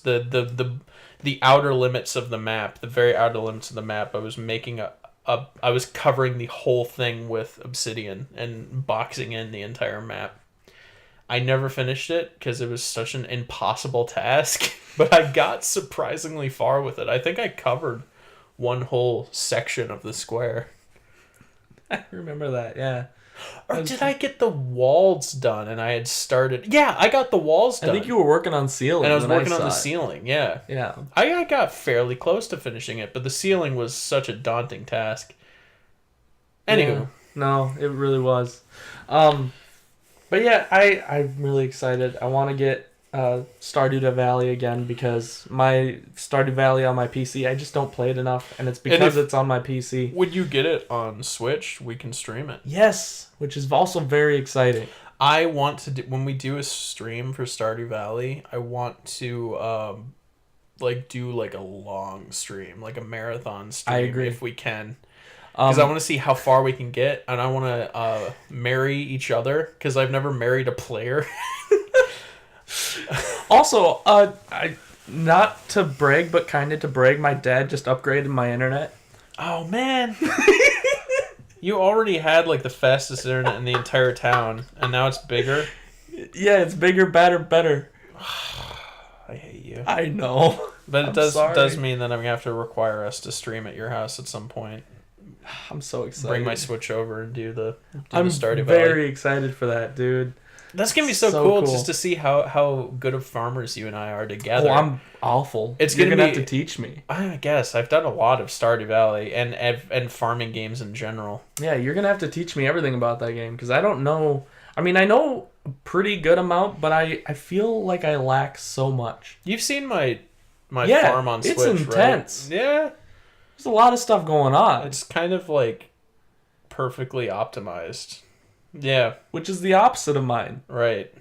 The outer limits of the map, the very outer limits of the map, I was making I was covering the whole thing with obsidian and boxing in the entire map. I never finished it because it was such an impossible task, but I got surprisingly far with it. I think I covered one whole section of the square. I remember that, yeah. Or did I get the walls done and I had started... Yeah, I got the walls done. I think you were working on ceiling. And I was working on the ceiling, yeah. Yeah. I got fairly close to finishing it, but the ceiling was such a daunting task. Anywho. Yeah. No, it really was. But yeah, I'm really excited. I want to get Stardew Valley again because my Stardew Valley on my PC, I just don't play it enough, and it's because it's on my PC. When you get it on Switch, we can stream it. Yes, which is also very exciting. I want to do, when we do a stream for Stardew Valley, I want to do like a long stream, like a marathon stream. I agree. If we can. Because I want to see how far we can get, and I want to marry each other, because I've never married a player. Also, not to brag, but kind of to brag, my dad just upgraded my internet. Oh, man. You already had, like, the fastest internet in the entire town, and now it's bigger? Yeah, it's bigger, better. I hate you. I know. But it does mean that I'm going to have to require us to stream at your house at some point. I'm so excited. Bring my Switch over and do the I'm Stardew Valley. very excited for that, dude. That's gonna be so cool just to see how good of farmers you and I are together. Oh, I'm awful. You're gonna have to teach me. I guess I've done a lot of Stardew Valley and farming games in general. Yeah, you're gonna have to teach me everything about that game because I don't know. I mean, I know a pretty good amount, but I feel like I lack so much. You've seen my farm on Switch, it's intense. Right? Yeah. There's a lot of stuff going on. It's kind of like perfectly optimized. Yeah. Which is the opposite of mine. Right.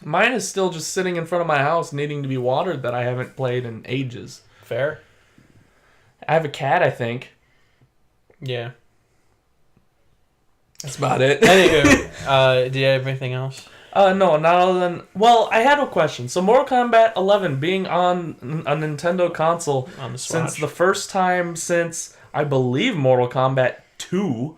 Mine is still just sitting in front of my house needing to be watered that I haven't played in ages. Fair. I have a cat, I think. Yeah. That's about it. Anywho, do you have anything else? No, not other than... Well, I had a question. So Mortal Kombat 11 being on a Nintendo console On the since the first time since, I believe, Mortal Kombat 2,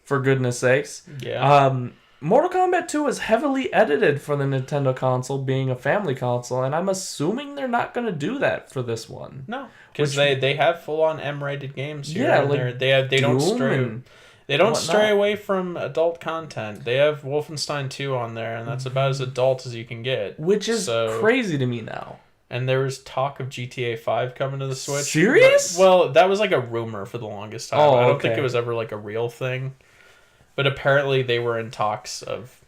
for goodness sakes. Yeah. Mortal Kombat 2 is heavily edited for the Nintendo console, being a family console, and I'm assuming they're not going to do that for this one. No, because they have full-on M-rated games here. Yeah, like they don't stray... They don't stray away from adult content. They have Wolfenstein 2 on there, and that's about as adult as you can get. Which is crazy to me now. And there was talk of GTA 5 coming to the Switch. Serious? Well, that was like a rumor for the longest time. Oh, I don't think it was ever like a real thing. But apparently they were in talks of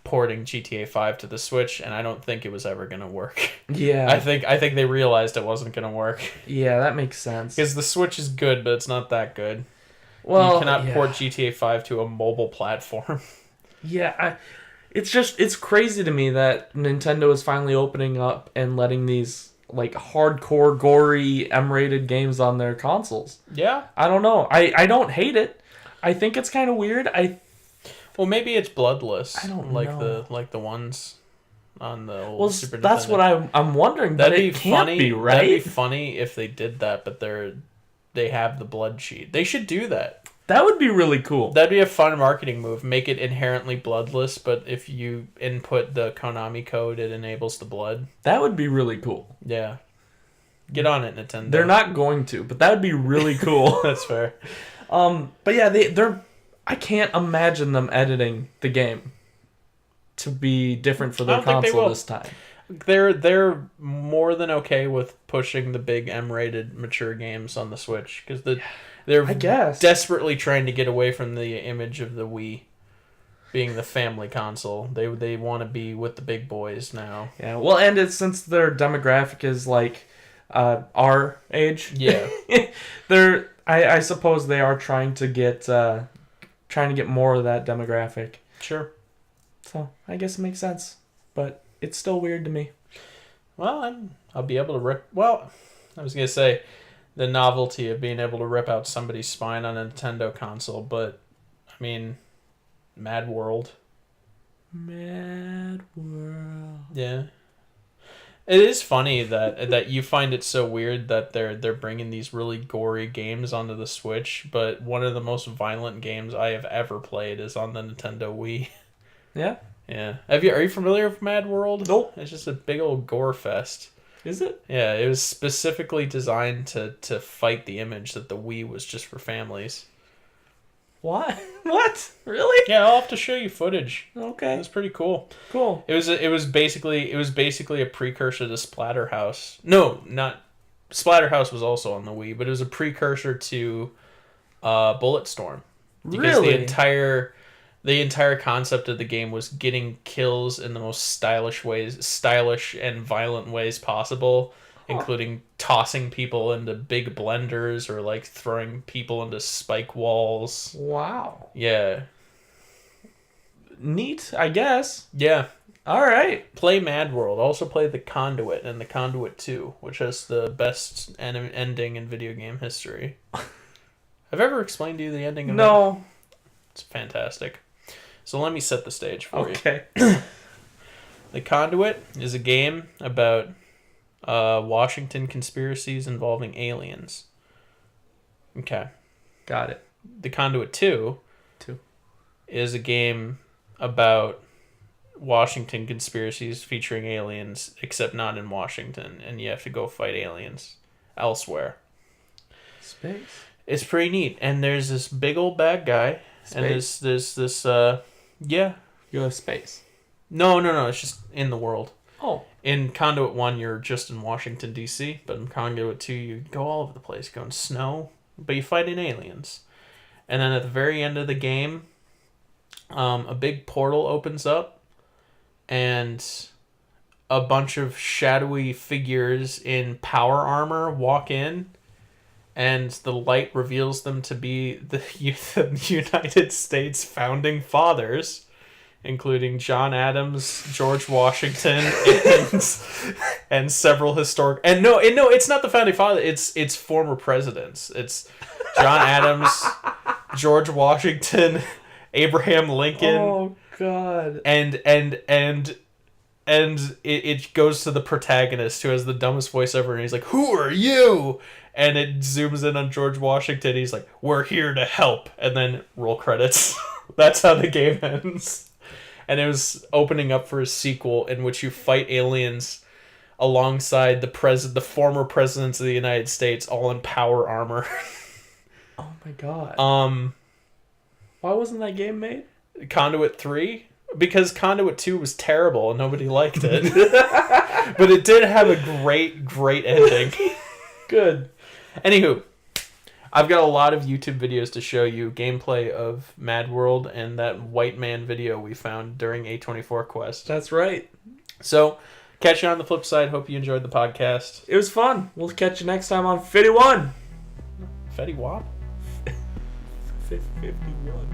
porting GTA 5 to the Switch, and I don't think it was ever going to work. Yeah. I think they realized it wasn't going to work. Yeah, that makes sense. Because the Switch is good, but it's not that good. Well, you cannot port GTA 5 to a mobile platform. Yeah, it's crazy to me that Nintendo is finally opening up and letting these like hardcore, gory, M-rated games on their consoles. Yeah. I don't know. I don't hate it. I think it's kind of weird. Well, maybe it's bloodless. I don't like know. the ones on the old Well, Super Nintendo. that's what I'm wondering. But it can't be, right? That'd be funny if they did that, but they have the blood sheet. They should do that. That would be really cool. That'd be a fun marketing move. Make it inherently bloodless, but if you input the Konami code, it enables the blood. That would be really cool. Yeah. Get on it, Nintendo. They're not going to, but that would be really cool. That's fair. But yeah, they're. I can't imagine them editing the game to be different for their console this time. They're more than okay with pushing the big M-rated mature games on the Switch because they're I guess desperately trying to get away from the image of the Wii being the family console. They want to be with the big boys now. Yeah, well, and it's since their demographic is like our age. Yeah, I suppose they are trying to get more of that demographic. Sure. So I guess it makes sense, but it's still weird to me. Well, I'll be able to rip. Well, I was gonna say the novelty of being able to rip out somebody's spine on a Nintendo console, but I mean, Mad World. Mad World. Yeah. It is funny that you find it so weird that they're bringing these really gory games onto the Switch, but one of the most violent games I have ever played is on the Nintendo Wii. Yeah. Yeah. Are you familiar with Mad World? Nope. It's just a big old gore fest. Is it? Yeah, it was specifically designed to fight the image that the Wii was just for families. What? What? Really? Yeah, I'll have to show you footage. Okay. It was pretty cool. Cool. It was basically a precursor to Splatterhouse. No, not Splatterhouse was also on the Wii, but it was a precursor to Bulletstorm. Because Really? the entire concept of the game was getting kills in the most stylish and violent ways possible, including tossing people into big blenders or like throwing people into spike walls. Wow. Yeah. Neat, I guess. Yeah. All right. Play Mad World. Also play The Conduit and The Conduit 2, which has the best ending in video game history. Have I ever explained to you the ending of it? No. It's fantastic. So let me set the stage for you. Okay. The Conduit is a game about Washington conspiracies involving aliens. Okay. Got it. The Conduit 2 is a game about Washington conspiracies featuring aliens, except not in Washington, and you have to go fight aliens elsewhere. Space. It's pretty neat, and there's this big old bad guy, and there's this yeah. You have space. No, it's just in the world. Oh. In Conduit 1, you're just in Washington, D.C., but in Conduit 2, you go all over the place. You go in snow, but you fight in aliens. And then at the very end of the game, a big portal opens up, and a bunch of shadowy figures in power armor walk in, and the light reveals them to be the United States founding fathers, including John Adams, George Washington, and several historic. And no, it's not the founding father. It's former presidents. It's John Adams, George Washington, Abraham Lincoln. Oh God. And it goes to the protagonist who has the dumbest voice ever, and he's like, "Who are you?" And it zooms in on George Washington. He's like, "We're here to help." And then roll credits. That's how the game ends. And it was opening up for a sequel in which you fight aliens alongside the former presidents of the United States, all in power armor. Oh my God. Why wasn't that game made? Conduit 3? Because Conduit 2 was terrible and nobody liked it. But it did have a great ending. Good. Anywho, I've got a lot of YouTube videos to show you gameplay of Mad World and that white man video we found during A24 Quest. That's right. So, catch you on the flip side. Hope you enjoyed the podcast. It was fun. We'll catch you next time on 51. Fetty Wap? 51.